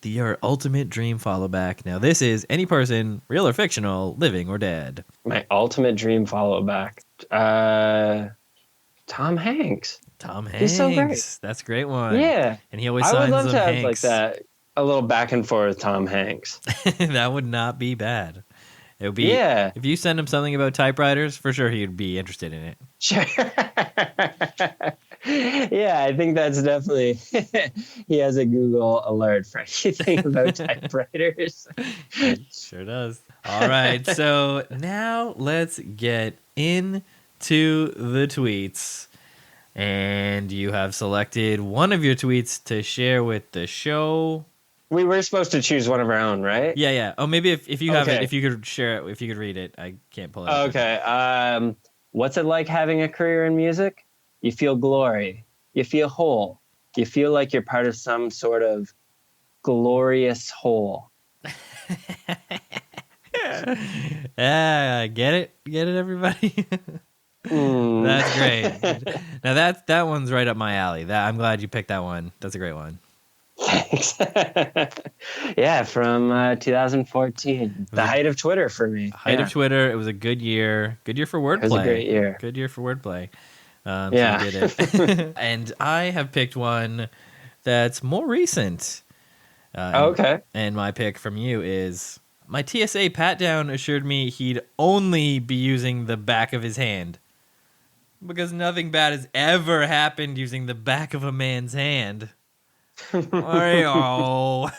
Your ultimate dream follow back. Now, this is any person, real or fictional, living or dead. My ultimate dream follow back. Tom Hanks. Tom Hanks. He's so great. That's a great one. Yeah. And he always signs them Hanks. I would love to have like that, a little back and forth Tom Hanks. That would not be bad. It would be, if you send him something about typewriters, for sure he'd be interested in it. Sure. Yeah, I think that's definitely, he has a Google alert for anything about typewriters. Sure does. All right, so now let's get into the tweets. And you have selected one of your tweets to share with the show. We were supposed to choose one of our own, right? Yeah. Oh, maybe if you have it, if you could share it, if you could read it. I can't pull it up. Okay. What's it like having a career in music? You feel glory. You feel whole. You feel like you're part of some sort of glorious whole. Yeah, get it, everybody. That's great. Now that one's right up my alley. I'm glad you picked that one. That's a great one. Thanks. Yeah, from 2014. The height of Twitter for me. Height of Twitter. It was a good year. Good year for wordplay. It was a great year. Good year for wordplay. So yeah. You did it. And I have picked one that's more recent. Okay. And my pick from you is my TSA pat-down assured me he'd only be using the back of his hand. Because nothing bad has ever happened using the back of a man's hand. Oh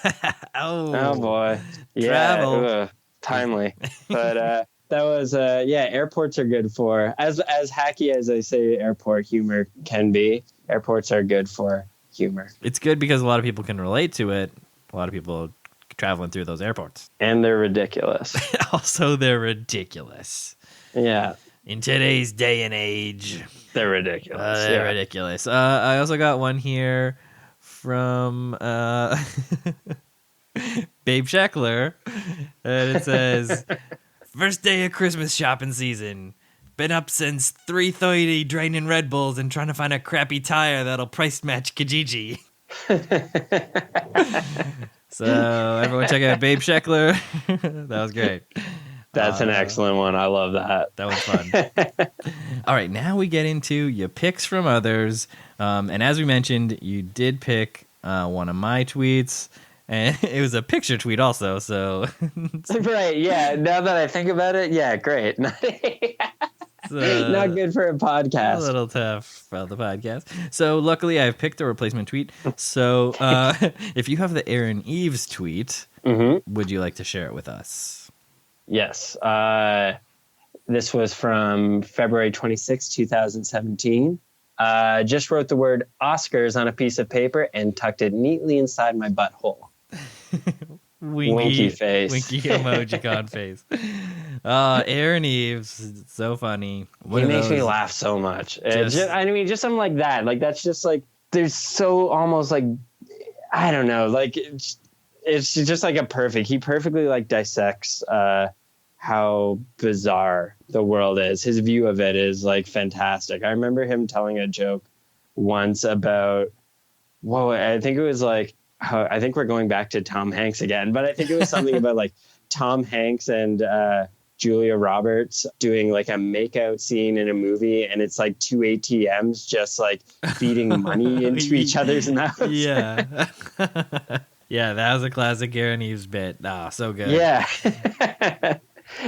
boy. Travel. Timely. But that was airports are good for as hacky as I say airport humor can be. Airports are good for humor. It's good because a lot of people can relate to it. A lot of people traveling through those airports. And they're ridiculous. Also, they're ridiculous. Yeah. In today's day and age. They're ridiculous. They're ridiculous. I also got one here from Babe Sheckler. And it says, first day of Christmas shopping season. Been up since 3:30 draining Red Bulls and trying to find a crappy tire that'll price match Kijiji. So everyone check out Babe Sheckler. That was great. That's an excellent one. I love that. That was fun. All right, now we get into your picks from others. And as we mentioned, you did pick one of my tweets. And it was a picture tweet also, so... Right, yeah. Now that I think about it, yeah, great. Not good for a podcast. A little tough about the podcast. So luckily I've picked a replacement tweet. So if you have the Aaron Eves tweet, would you like to share it with us? Yes. This was from February 26, 2017. Just wrote the word Oscars on a piece of paper and tucked it neatly inside my butthole. Winky face. Winky emoji face. Aaron Eves, so funny. He makes me laugh so much. Just something like that. Like, that's just like, there's so almost like, I don't know, like, it's just like he perfectly like dissects how bizarre the world is. His view of it is like fantastic. I remember him telling a joke once about, I think it was like, I think we're going back to Tom Hanks again, but I think it was something about like Tom Hanks and Julia Roberts doing like a makeout scene in a movie, and it's like two ATMs just like feeding money into each other's mouths. Yeah. Yeah, that was a classic Aaron Eves bit. So good. Yeah.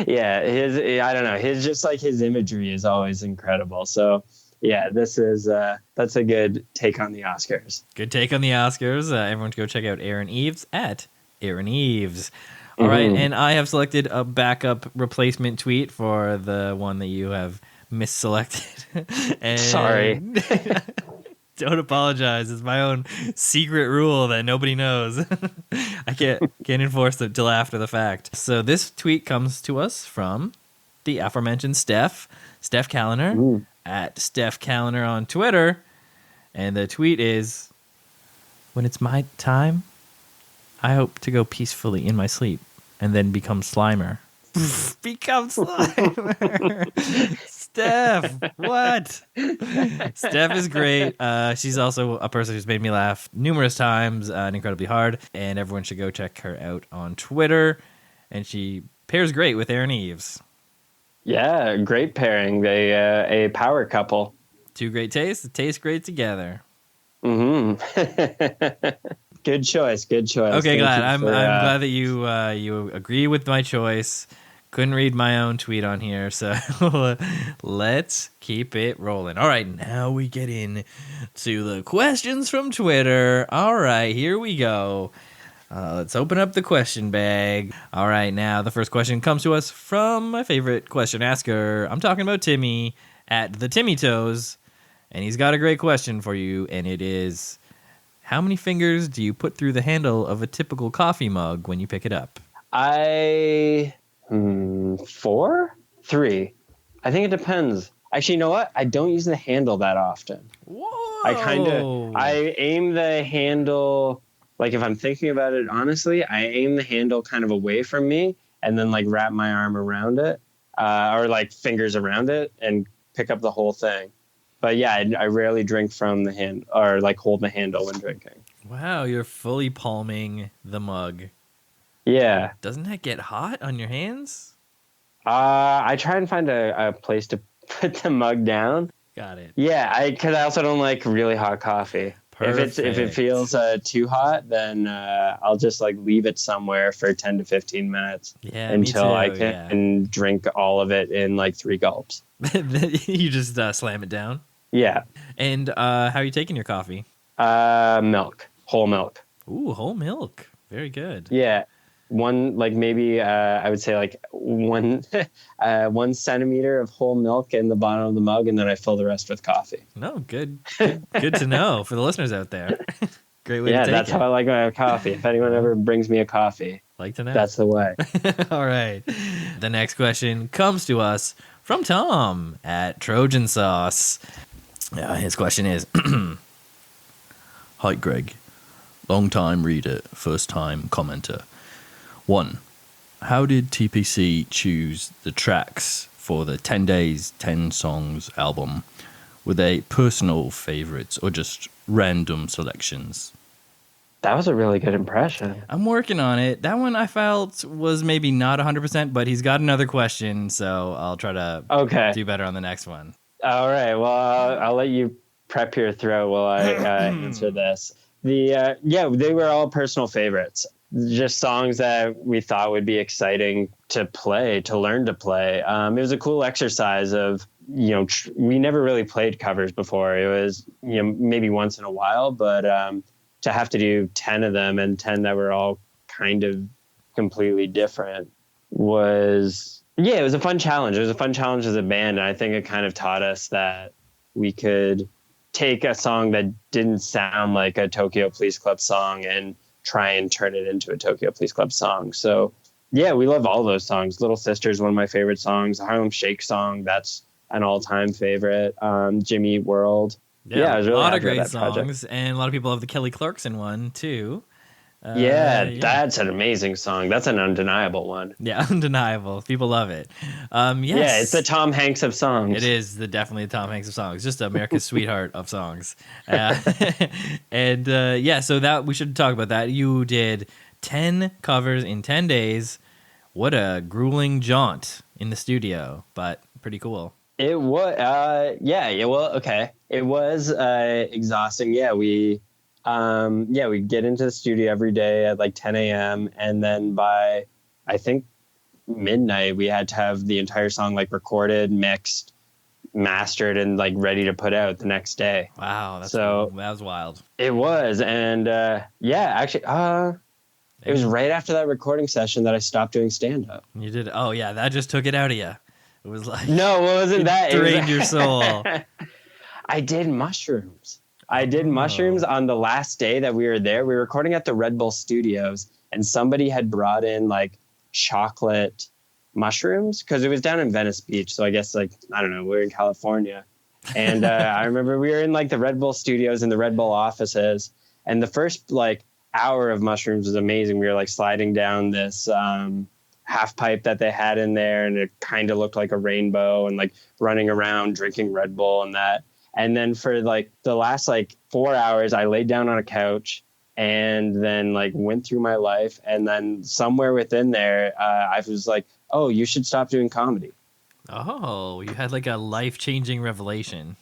Yeah, I don't know. His imagery is always incredible. So yeah, that's a good take on the Oscars. Good take on the Oscars. Everyone go check out Aaron Eves at Aaron Eves. All right, and I have selected a backup replacement tweet for the one that you have misselected. And sorry. Don't apologize. It's my own secret rule that nobody knows. I can't enforce it till after the fact. So this tweet comes to us from the aforementioned Steph Callender at Steph Callender on Twitter. And the tweet is, when it's my time, I hope to go peacefully in my sleep and then become Slimer. Become Slimer. Steph, what? Steph is great. She's also a person who's made me laugh numerous times and incredibly hard. And everyone should go check her out on Twitter. And she pairs great with Aaron Eves. Yeah, great pairing. They a power couple. Two great tastes. Taste great together. Good choice. Okay, glad. I'm glad that you agree with my choice. Couldn't read my own tweet on here, so let's keep it rolling. All right, now we get in to the questions from Twitter. All right, here we go. Let's open up the question bag. All right, now the first question comes to us from my favorite question asker. I'm talking about Timmy at the Timmy Toes, and he's got a great question for you, and it is, how many fingers do you put through the handle of a typical coffee mug when you pick it up? 4? 3. I think it depends. Actually, you know what? I don't use the handle that often. Whoa! I aim the handle, like if I'm thinking about it honestly, I aim the handle kind of away from me and then like wrap my arm around it or like fingers around it and pick up the whole thing. But yeah, I rarely drink from the hand or like hold the handle when drinking. Wow, you're fully palming the mug. Yeah. Doesn't that get hot on your hands? I try and find a place to put the mug down. Got it. Yeah, because I also don't like really hot coffee. Perfect. If it feels too hot, then I'll just like leave it somewhere for 10 to 15 minutes until I can drink all of it in like 3 gulps. You just slam it down? Yeah. And how are you taking your coffee? Milk. Whole milk. Ooh, whole milk. Very good. Yeah. One, like maybe I would say like 1 centimeter of whole milk in the bottom of the mug, and then I fill the rest with coffee. No, good to know for the listeners out there. Great way to take it. Yeah, that's how I like my coffee. If anyone ever brings me a coffee, like to know. That's the way. All right. The next question comes to us from Tom at Trojan Sauce. His question is, hi, Greg. Long time reader, first time commenter. 1. How did TPC choose the tracks for the 10 Days, 10 Songs album? Were they personal favorites or just random selections? That was a really good impression. I'm working on it. That one I felt was maybe not 100%, but he's got another question, so I'll try to do better on the next one. All right. Well, I'll let you prep your throat while I answer this. They were all personal favorites. just songs that we thought would be exciting to play, to learn to play. It was a cool exercise of, we never really played covers before. It was, maybe once in a while, but to have to do 10 of them and 10 that were all kind of completely different was, it was a fun challenge. It was a fun challenge as a band. And I think it kind of taught us that we could take a song that didn't sound like a Tokyo Police Club song and try and turn it into a Tokyo Police Club song. So yeah, we love all those songs. Little Sister's one of my favorite songs. The Harlem Shake song, that's an all-time favorite. Jimmy Eat World. Yeah, I was really a lot of happy with great that songs, project. and a lot of people love the Kelly Clarkson one too. That's an amazing song. That's an undeniable one. Yeah, undeniable. People love it. Yes. Yeah, it's the Tom Hanks of songs. It is definitely the Tom Hanks of songs. Just America's sweetheart of songs. So that we should talk about that. You did 10 covers in 10 days. What a grueling jaunt in the studio, but pretty cool. It was, okay. It was exhausting. Yeah, we get into the studio every day at like 10 a.m. And then by, I think, midnight, we had to have the entire song like recorded, mixed, mastered, and like ready to put out the next day. Wow. That was wild. It was. And it was right after that recording session that I stopped doing stand-up. You did? Oh, yeah. That just took it out of you. It was like... No, it wasn't that. It drained your soul. I did mushrooms. On the last day that we were there. We were recording at the Red Bull Studios, and somebody had brought in like chocolate mushrooms because it was down in Venice Beach. So I guess I don't know, we're in California. And I remember we were in like the Red Bull Studios and the Red Bull offices. And the first like hour of mushrooms was amazing. We were like sliding down this half pipe that they had in there, and it kind of looked like a rainbow, and like running around drinking Red Bull and that. And then for like the last like 4 hours, I laid down on a couch and then like went through my life. And then somewhere within there, I was like, oh, you should stop doing comedy. Oh, you had like a life-changing revelation.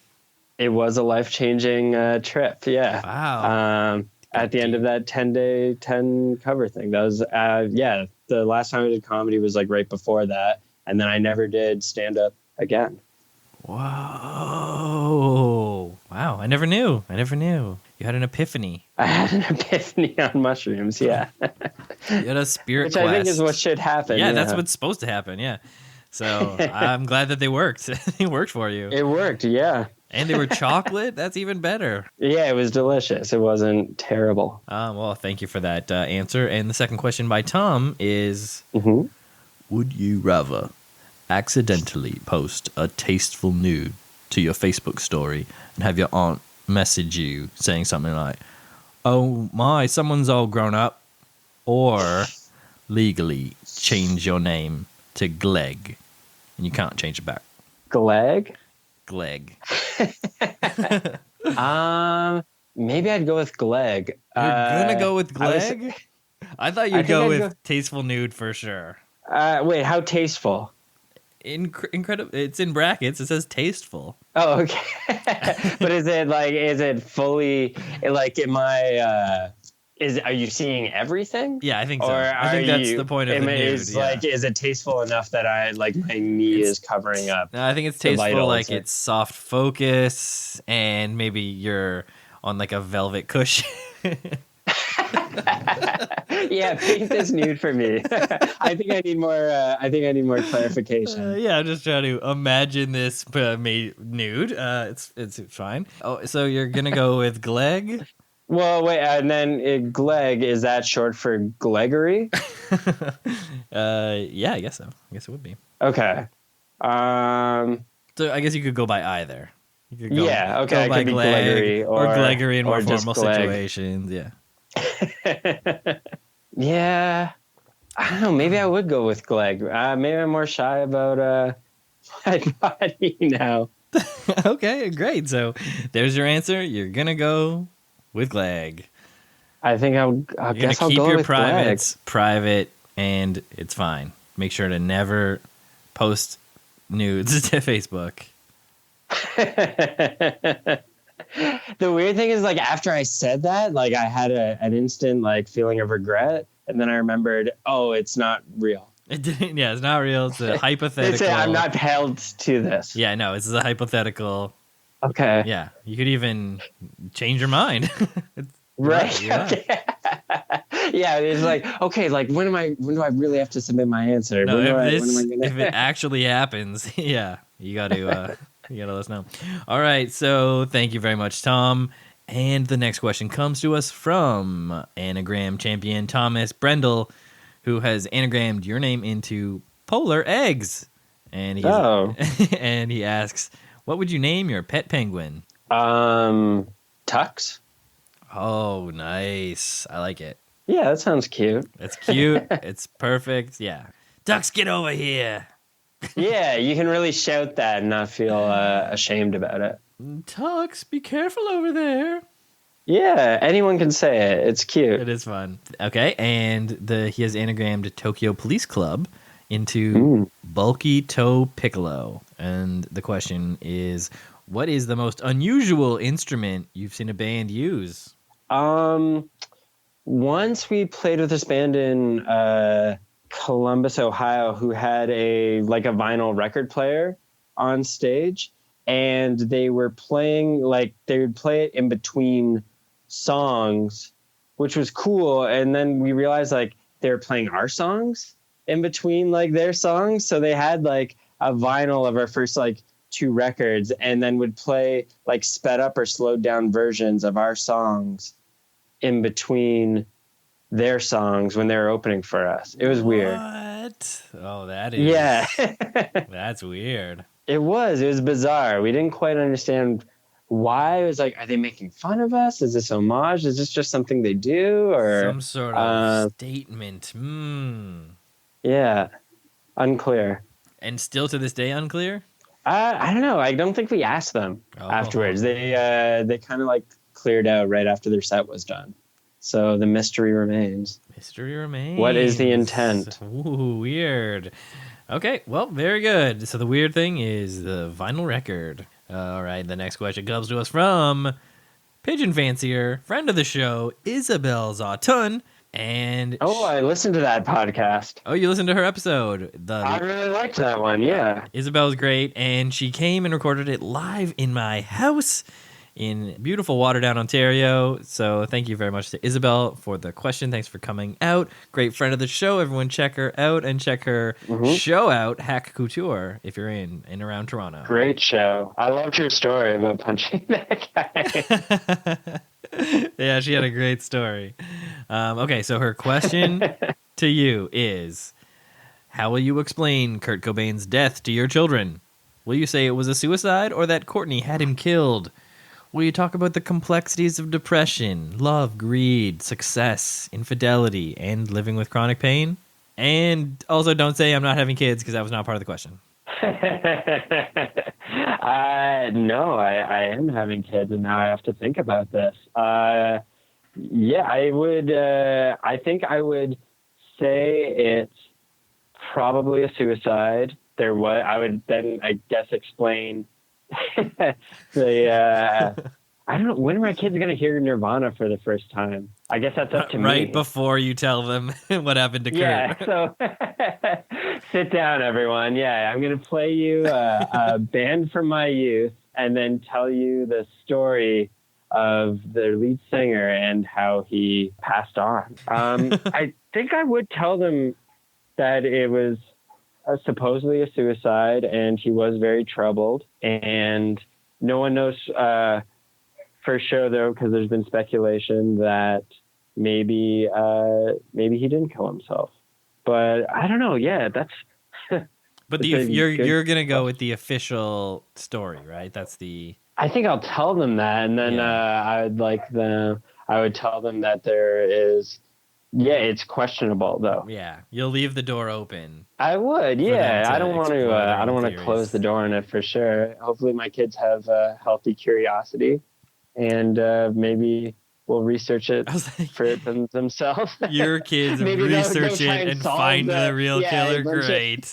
It was a life-changing trip. Yeah. Wow. At the end of that 10-day, 10 cover thing. That was, the last time I did comedy was like right before that. And then I never did stand-up again. Whoa. Wow. I never knew. You had an epiphany. I had an epiphany on mushrooms, yeah. You had a spirit Which quest. I think is what should happen. Yeah, that's what's supposed to happen, yeah. So I'm glad that they worked. They worked for you. It worked, yeah. And they were chocolate? That's even better. Yeah, it was delicious. It wasn't terrible. Well, thank you for that answer. And the second question by Tom is, would you rather accidentally post a tasteful nude to your Facebook story and have your aunt message you saying something like, oh my, someone's all grown up, or legally change your name to Gleg and you can't change it back? Gleg? Maybe I'd go with Gleg. You're gonna go with Gleg? I thought you'd go with tasteful nude for sure. Wait, how tasteful? Incredible. It's in brackets. It says tasteful. Oh, okay. But is it fully like, are you seeing everything? Yeah, I think so. I think that's the point of the nude. Is it tasteful enough that my knee is covering up? No, I think it's tasteful, like it's soft focus, and maybe you're on like a velvet cushion. Yeah, paint this nude for me. I think I need more. Clarification. Yeah, I'm just trying to imagine this nude. It's fine. Oh, so you're gonna go with Gleg? Well, wait, and then Gleg, is that short for Gregory? Yeah, I guess so. I guess it would be. Okay. So I guess you could go by either. You could go, okay. Go by Gregory or Gregory in more formal situations. Yeah. Yeah. I don't know. Maybe I would go with Gleg. Maybe I'm more shy about my body now. Okay, great. So there's your answer. You're gonna go with Gleg. I think I'll guess I'll go with privates private, and it's fine. Make sure to never post nudes to Facebook. The weird thing is, like, after I said that, like, I had an instant like feeling of regret And then I remembered, oh, it's not real. It didn't. Yeah, it's not real. It's a hypothetical. I'm not held to this. Yeah, no, it's a hypothetical. Okay. Yeah, you could even change your mind. Right. Yeah. Okay. Yeah, it's like, okay, like when do I really have to submit my answer? No, When if it actually happens, yeah, you got to let us know. All right, so thank you very much, Tom. And the next question comes to us from anagram champion Thomas Brendel, who has anagrammed your name into polar eggs. And and he asks, what would you name your pet penguin? Tux. Oh, nice. I like it. Yeah, that sounds cute. It's cute. It's perfect. Yeah. Ducks, get over here. Yeah, you can really shout that and not feel ashamed about it. Tux, be careful over there. Yeah, anyone can say it. It's cute. It is fun. Okay, and he has anagrammed Tokyo Police Club into Bulky Toe Piccolo. And the question is, what is the most unusual instrument you've seen a band use? Once we played with this band in Columbus, Ohio, who had a vinyl record player on stage, and they were playing, they would play it in between songs, which was cool. And then we realized they were playing our songs in between their songs. So they had a vinyl of our first 2 records, and then would play sped up or slowed down versions of our songs in between their songs when they were opening for us. It was weird. What? Oh, that is... Yeah. That's weird. It was bizarre. We didn't quite understand why. It was are they making fun of us? Is this homage? Is this just something they do? Or some sort of statement? Yeah. Unclear. And still to this day unclear? I don't know. I don't think we asked them afterwards. They kind of cleared out right after their set was done. So the mystery remains. Mystery remains. What is the intent? Ooh, weird. Okay, well, very good. So the weird thing is the vinyl record. All right, the next question comes to us from Pigeon Fancier, friend of the show, Isabel Zautun. And I listened to that podcast. Oh, you listened to her episode. I really liked that one, yeah. Isabel's great, and she came and recorded it live in my house in beautiful Waterdown, Ontario. So thank you very much to Isabel for the question. Thanks for coming out. Great friend of the show. Everyone check her out and check her show out, Hack Couture, if you're in and around Toronto. Great show. I loved your story about punching that guy. Yeah, she had a great story. Okay, so her question to you is, how will you explain Kurt Cobain's death to your children? Will you say it was a suicide or that Courtney had him killed? Will you talk about the complexities of depression, love, greed, success, infidelity, and living with chronic pain? And also don't say I'm not having kids, because that was not part of the question. No, I am having kids, and now I have to think about this. Yeah, I would. I think I would say it's probably a suicide. I would then, I guess, explain I don't know, when are my kids going to hear Nirvana for the first time? I guess that's up to me. Right before you tell them what happened to Kurt. Yeah, so sit down, everyone. Yeah, I'm going to play you a band from my youth and then tell you the story of the lead singer and how he passed on. I think I would tell them that it was supposedly a suicide, and he was very troubled, and no one knows for sure, though, because there's been speculation that maybe he didn't kill himself, but I don't know. Yeah, that's but you're gonna go with the official story, right? That's the... I think I'll tell them that, and then I would tell them that there is... Yeah, it's questionable, though. Yeah, you'll leave the door open. I would, yeah. I don't want to close the door on it for sure. Hopefully my kids have a healthy curiosity, and maybe will research it I was like, for themselves. your kids Maybe research they'll try it and solve find the real killer. a bunch Great.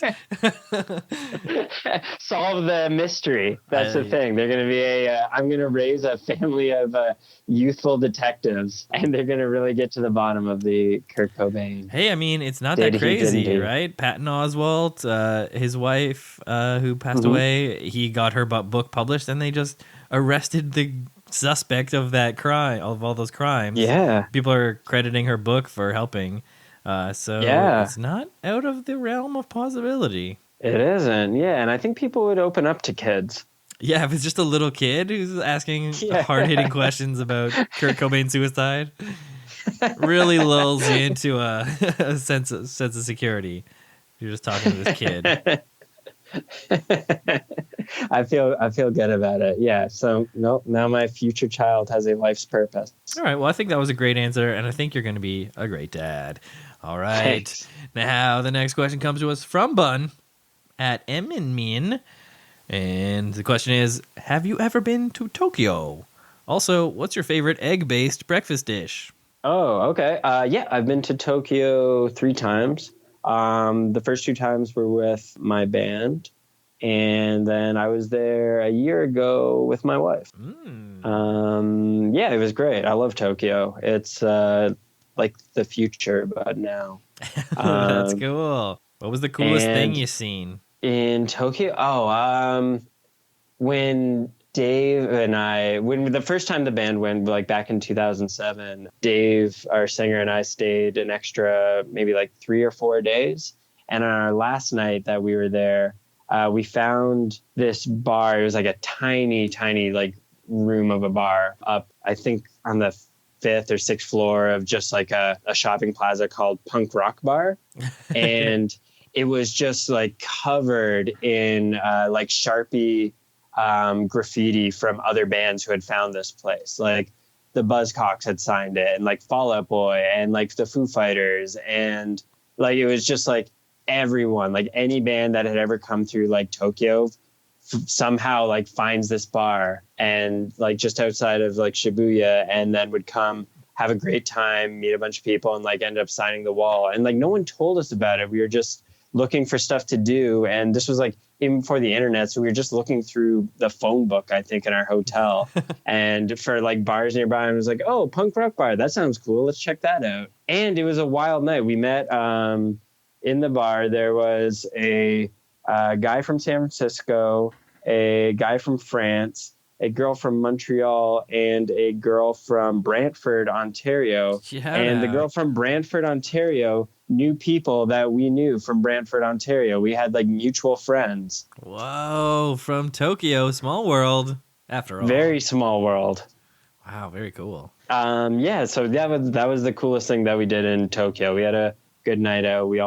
solve the mystery. That's the thing. They're going to be I'm going to raise a family of youthful detectives, and they're going to really get to the bottom of the Kurt Cobain. Hey, I mean, it's not that crazy, right? Patton Oswalt, his wife, who passed away, he got her book published, and they just arrested the suspect of that crime, of all those crimes. Yeah. People are crediting her book for helping. It's not out of the realm of possibility. It isn't. Yeah. And I think people would open up to kids. Yeah, if it's just a little kid who's asking hard-hitting questions about Kurt Cobain's suicide, really lulls you into a sense of security. You're just talking to this kid. I feel good about it. Yeah. So nope. Now my future child has a life's purpose. All right. Well, I think that was a great answer, and I think you're going to be a great dad. All right. Thanks. Now the next question comes to us from Bun at Eminmin, and the question is: have you ever been to Tokyo? Also, what's your favorite egg-based breakfast dish? Oh, okay. Yeah, I've been to Tokyo 3 times. The first 2 times were with my band, and then I was there a year ago with my wife. Yeah, it was great. I love Tokyo. It's like the future, but now. That's cool. What was the coolest thing you've seen in Tokyo? When Dave and I, when the first time the band went, like back in 2007, Dave, our singer, and I stayed an extra maybe like 3 or 4 days. And on our last night that we were there, we found this bar. It was like a tiny, tiny like room of a bar up, I think, on the 5th or 6th floor of just like a shopping plaza called Punk Rock Bar. And it was just like covered in like Sharpie graffiti from other bands who had found this place. Like the Buzzcocks had signed it, and like Fall Out Boy, and like the Foo Fighters, and like it was just like everyone, like any band that had ever come through like Tokyo somehow like finds this bar, and like just outside of like Shibuya, and then would come have a great time, meet a bunch of people, and like end up signing the wall. And like no one told us about it. We were just looking for stuff to do, and this was like even before the internet, so we were just looking through the phone book, I think, in our hotel and for like bars nearby, and it was like, oh, Punk Rock Bar, that sounds cool, let's check that out. And it was a wild night. We met in the bar. There was a guy from San Francisco, a guy from France, a girl from Montreal, and a girl from Brantford, Ontario. The girl from Brantford, Ontario knew people that we knew from Brantford, Ontario. We had like mutual friends. Whoa, from Tokyo, small world after all. Very small world. Wow, very cool. Yeah, so that was the coolest thing that we did in Tokyo. We had a good night out. We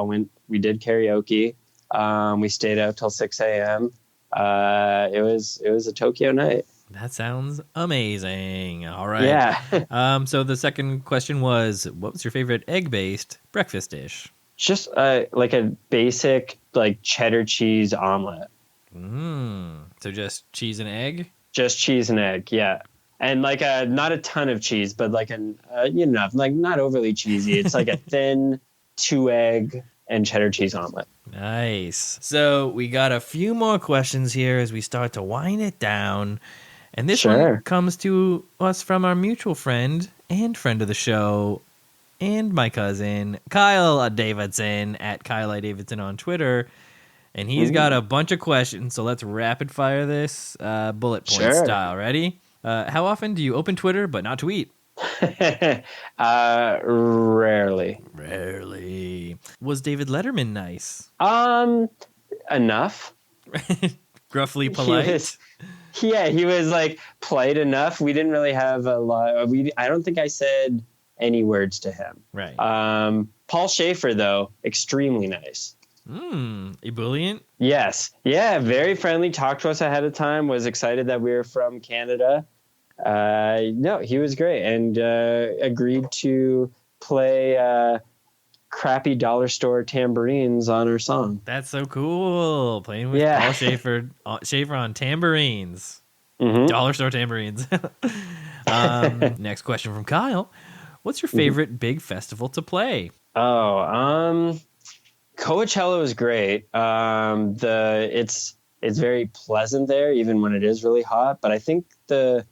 did karaoke. We stayed out till 6 a.m. It was a Tokyo night. That sounds amazing. All right. Yeah. So the second question was, what was your favorite egg-based breakfast dish? Just like a basic like cheddar cheese omelet. So just cheese and egg? Just cheese and egg, yeah. And like not a ton of cheese, but like like not overly cheesy. It's like a thin 2-egg and cheddar cheese omelet. Nice. So we got a few more questions here as we start to wind it down. And this one comes to us from our mutual friend and friend of the show and my cousin, Kyle Davidson, at Kyle I. Davidson on Twitter. And he's got a bunch of questions, so let's rapid fire this bullet point style. Ready? How often do you open Twitter but not tweet? Rarely. Was David Letterman nice? Enough. Gruffly polite? He was like polite enough. We didn't really have a lot. I don't think I said any words to him. Right. Paul Schaefer, though, extremely nice. Ebullient? Yes. Yeah, very friendly. Talked to us ahead of time. Was excited that we were from Canada. No, he was great, and agreed to play crappy dollar store tambourines on our song. That's so cool. Playing with Paul Schaefer on tambourines. Dollar store tambourines. Next question from Kyle. What's your favorite big festival to play? Coachella is great. It's very pleasant there, even when it is really hot. But I think the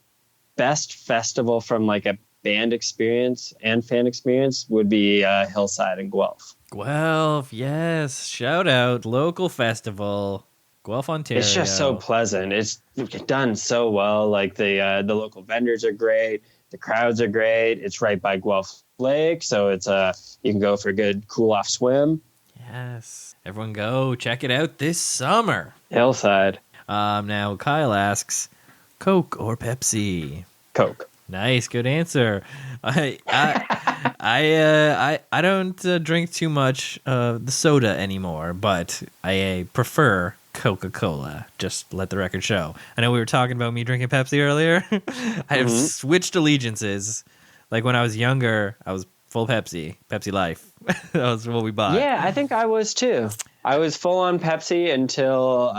best festival from like a band experience and fan experience would be Hillside in Guelph. Guelph, yes. Shout out. Local festival. Guelph, Ontario. It's just so pleasant. It's done so well. Like the local vendors are great. The crowds are great. It's right by Guelph Lake, so it's you can go for a good cool off swim. Yes. Everyone go check it out this summer. Hillside. Now Kyle asks, Coke or Pepsi? Coke. Nice, good answer. I don't drink too much the soda anymore, but I prefer Coca-Cola. Just let the record show. I know we were talking about me drinking Pepsi earlier. I have switched allegiances. Like when I was younger, I was full Pepsi Life. That was what we bought. Yeah, I think I was too. I was full on Pepsi until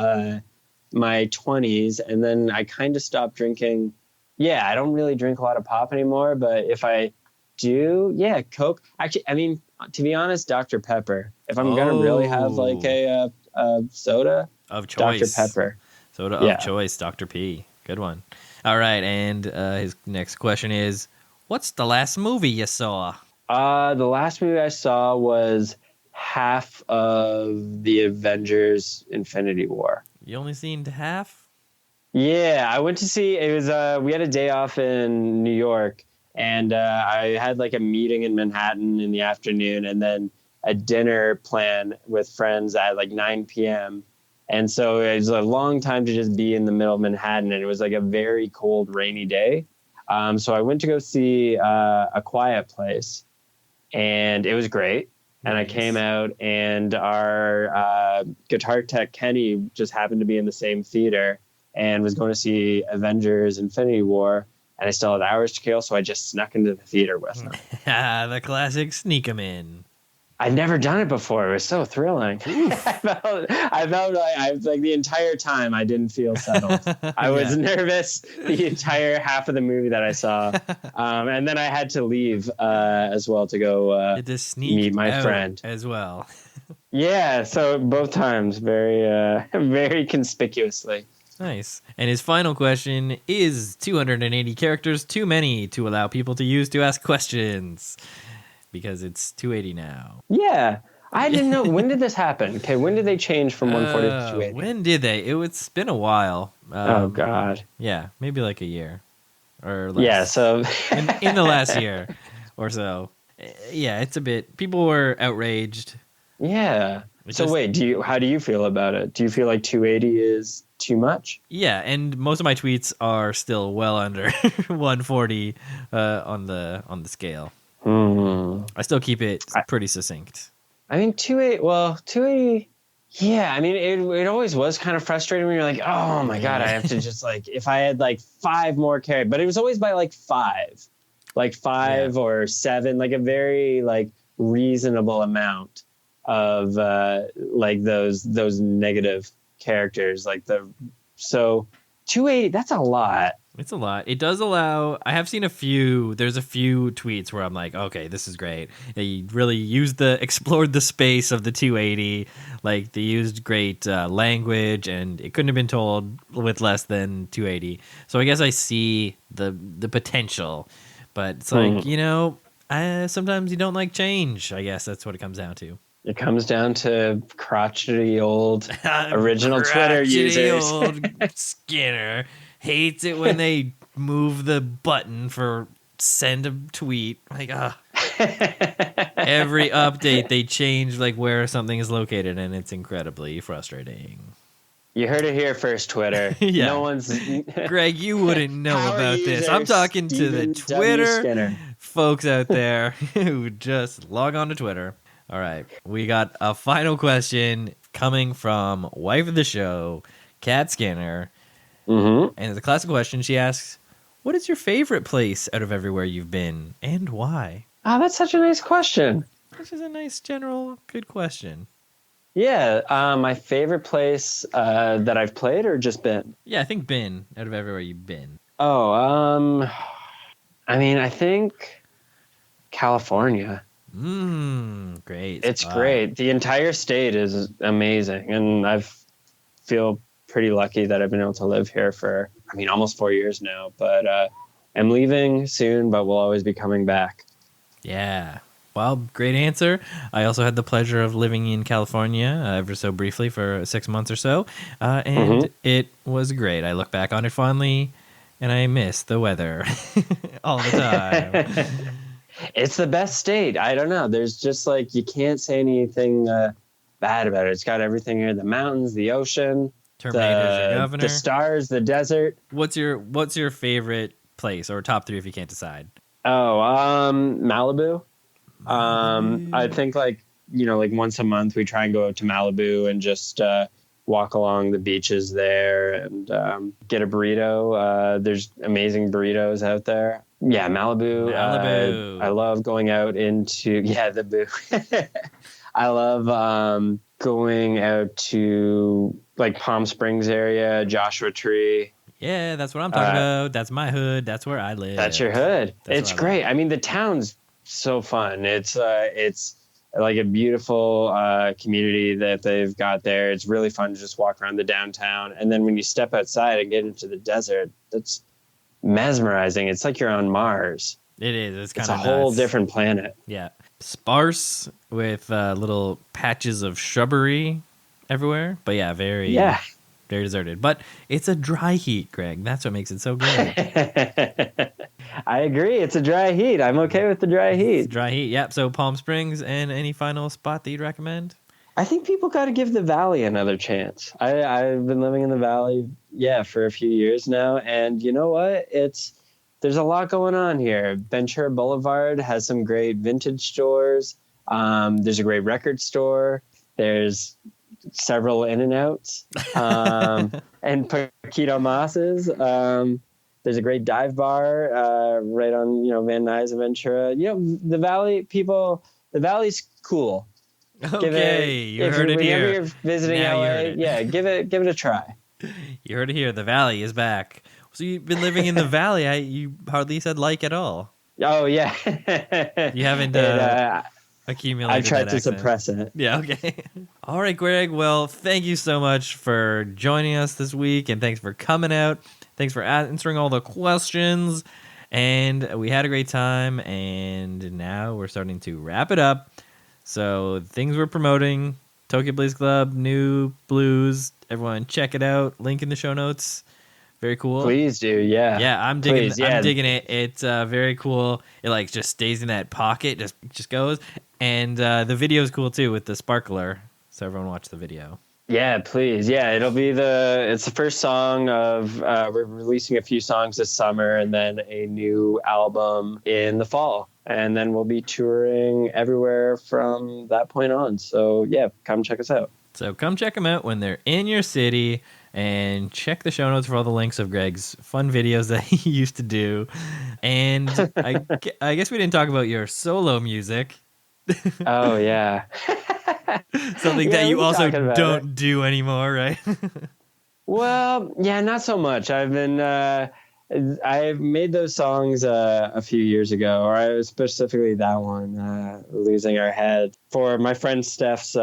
my 20s, and then I kind of stopped drinking. Yeah, I don't really drink a lot of pop anymore, but if I do, yeah, Coke. Actually, I mean, to be honest, Dr. Pepper. If I'm going to really have like a soda of choice. Dr. Pepper. Soda of choice, Dr. P. Good one. All right, and his next question is, what's the last movie you saw? The last movie I saw was half of the Avengers Infinity War. You only seen half? Yeah, I went to see, it was, we had a day off in New York, and I had like a meeting in Manhattan in the afternoon, and then a dinner plan with friends at like 9 p.m. And so it was a long time to just be in the middle of Manhattan, and it was like a very cold, rainy day. So I went to go see A Quiet Place, and it was great. And I came out, and our guitar tech, Kenny, just happened to be in the same theater and was going to see Avengers Infinity War. And I still had hours to kill, so I just snuck into the theater with them. The classic sneak 'em in. I'd never done it before. It was so thrilling. I felt like the entire time I didn't feel settled. I was nervous the entire half of the movie that I saw. And then I had to leave as well to go meet my friend. As well. Yeah, so both times, very, very conspicuously. Nice. And his final question is 280 characters too many to allow people to use to ask questions? Because it's 280 now. Yeah. I didn't know. When did this happen? Okay, when did they change from 140 to 280? When did they? It's been a while. Oh, God. Yeah, maybe like a year or less. Yeah, so... in the last year or so. Yeah, it's a bit... People were outraged. Yeah. So wait, how do you feel about it? Do you feel like 280 is too much? Yeah, and most of my tweets are still well under 140 on the scale. I still keep it pretty succinct. I mean, 280, yeah, I mean, it always was kind of frustrating when you're like, oh my God, I have to just like, if I had like 5 more characters, but it was always by like 5 or 7, like a very like reasonable amount of like those negative characters, so 280, that's a lot. It's a lot. It does allow... I have seen there's a few tweets where I'm like, okay, this is great. They really explored the space of the 280. Like, they used great language, and it couldn't have been told with less than 280. So I guess I see the potential. But it's like, sometimes you don't like change. I guess that's what it comes down to. It comes down to crotchety old original Twitter users. Old Skinner hates it when they move the button for send a tweet. Like, every update they change like where something is located, and it's incredibly frustrating. You heard it here first, Twitter. Yeah. No one's... Greg, you wouldn't know about this. I'm talking to the Twitter folks out there who just log on to Twitter. All right. We got a final question coming from wife of the show, Kat Skinner. Mm-hmm. And it's a classic question. She asks, what is your favorite place out of everywhere you've been, and why? Oh, that's such a nice question. This is a nice, general, good question. Yeah. My favorite place that I've played or just been? Yeah, I think been, out of everywhere you've been. Oh, I mean, I think California. Great It's spot. great. The entire state is amazing, and I feel pretty lucky that I've been able to live here for, I mean, almost 4 years now. But I'm leaving soon, but we'll always be coming back. Yeah. Well, great answer. I also had the pleasure of living in California ever so briefly for 6 months or so, and it was great. I look back on it fondly, and I miss the weather all the time. It's the best state. I don't know. There's just like, you can't say anything bad about it. It's got everything here: the mountains, the ocean, Terminator's your governor. the stars, the desert. What's your favorite place, or top three if you can't decide? Oh, Malibu. I think like, like once a month we try and go out to Malibu and just walk along the beaches there and get a burrito. There's amazing burritos out there. Yeah, Malibu. Malibu. I love going out into the boo. I love going out to like Palm Springs area, Joshua Tree. Yeah, that's what I'm talking about. That's my hood. That's where I live. That's your hood. That's it's great. I mean, the town's so fun. It's like a beautiful community that they've got there. It's really fun to just walk around the downtown. And then when you step outside and get into the desert, that's mesmerizing. It's like you're on Mars. It is. It's kind It's of a whole different planet. Yeah. Sparse with little patches of shrubbery everywhere. But yeah, very deserted. But it's a dry heat, Greg. That's what makes it so good. I agree. It's a dry heat. I'm okay with the dry heat. It's dry heat. Yep. So Palm Springs, and any final spot that you'd recommend? I think people got to give the Valley another chance. I've been living in the Valley, for a few years now. And you know what? There's a lot going on here. Ventura Boulevard has some great vintage stores. There's a great record store. There's several In-N-Outs and Paquito Mas's. There's a great dive bar right on, Van Nuys and Ventura. The Valley people, the Valley's cool. Okay, you heard it here. Whenever you're visiting LA, give it a try. You heard it here. The Valley is back. So you've been living in the Valley. You hardly said like at all. Oh yeah. You haven't accumulated. I tried to accent. suppress it. Yeah. Okay. All right, Greg. Well, thank you so much for joining us this week, and thanks for coming out. Thanks for answering all the questions, and we had a great time. And now we're starting to wrap it up. So things we're promoting: Tokyo Blues Club, New Blues. Everyone, check it out. Link in the show notes. Very cool. Please do, yeah. Yeah, I'm digging. I'm digging it. It's very cool. It like just stays in that pocket, just goes. And the video is cool too with the sparkler. So everyone watch the video. Yeah, please. Yeah, it's the first song of we're releasing a few songs this summer and then a new album in the fall. And then we'll be touring everywhere from that point on. So yeah, come check us out. So come check them out when they're in your city, and check the show notes for all the links of Greg's fun videos that he used to do. And I guess we didn't talk about your solo music. Oh, yeah. Something that you also don't do anymore, right? Well, yeah, not so much. I've made those songs a few years ago, or specifically that one, Losing Our Head, for my friend Steph's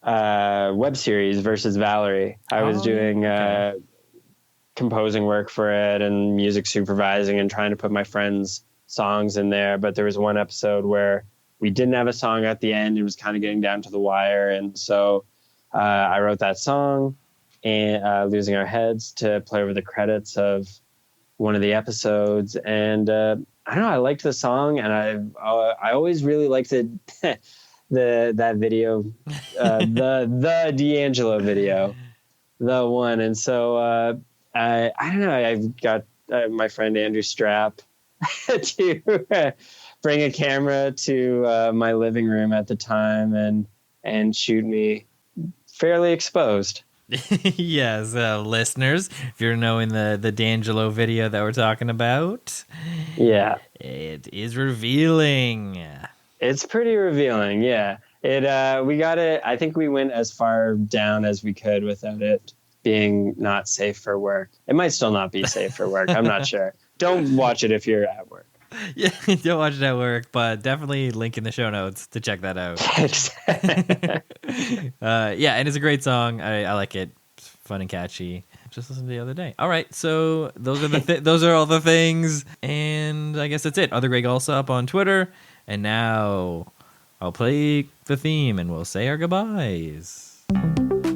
web series versus Valerie. I was doing composing work for it and music supervising and trying to put my friends' songs in there. But there was one episode where we didn't have a song at the end. It was kind of getting down to the wire. And so I wrote that song, and Losing Our Heads, to play over the credits of one of the episodes. And I don't know, I liked the song, and I always really liked it. that video, the D'Angelo video, the one. And so I don't know, I've got my friend Andrew Strapp to bring a camera to my living room at the time and shoot me fairly exposed. Yes, listeners, if you're knowing the D'Angelo video that we're talking about, yeah, it is revealing. It's pretty revealing, yeah. We got it. I think we went as far down as we could without it being not safe for work. It might still not be safe for work. I'm not sure. Don't watch it if you're at work. Yeah, don't watch it at work, but definitely link in the show notes to check that out. Yeah, and it's a great song. I like it. It's fun and catchy. Just listened the other day. All right, so those are those are all the things, and I guess that's it. Other Greg Allsop on Twitter, and now I'll play the theme, and we'll say our goodbyes.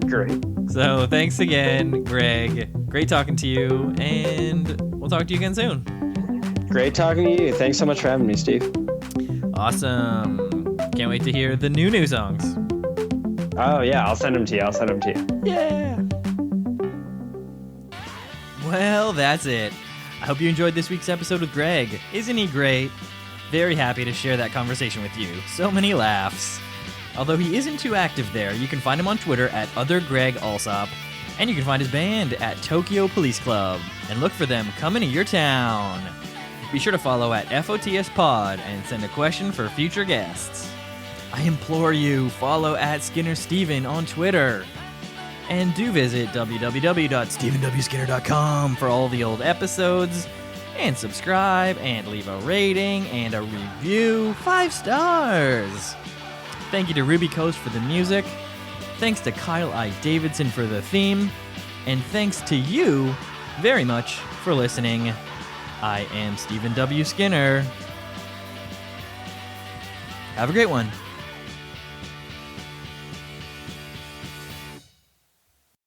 Great. So thanks again, Greg. Great talking to you, and we'll talk to you again soon. Great talking to you. Thanks so much for having me, Steve. Awesome. Can't wait to hear the new songs. Oh, yeah. I'll send them to you. Yeah. Well, that's it. I hope you enjoyed this week's episode with Greg. Isn't he great? Very happy to share that conversation with you. So many laughs. Although he isn't too active there, you can find him on Twitter at othergregallsop, and you can find his band at Tokyo Police Club, and look for them coming to your town. Be sure to follow at FOTS Pod and send a question for future guests. I implore you, follow at Skinner Steven on Twitter. And do visit www.stevenskinner.com for all the old episodes, and subscribe, and leave a rating and a review. 5 stars! Thank you to Ruby Coast for the music. Thanks to Kyle I. Davidson for the theme. And thanks to you very much for listening. I am Stephen W. Skinner. Have a great one.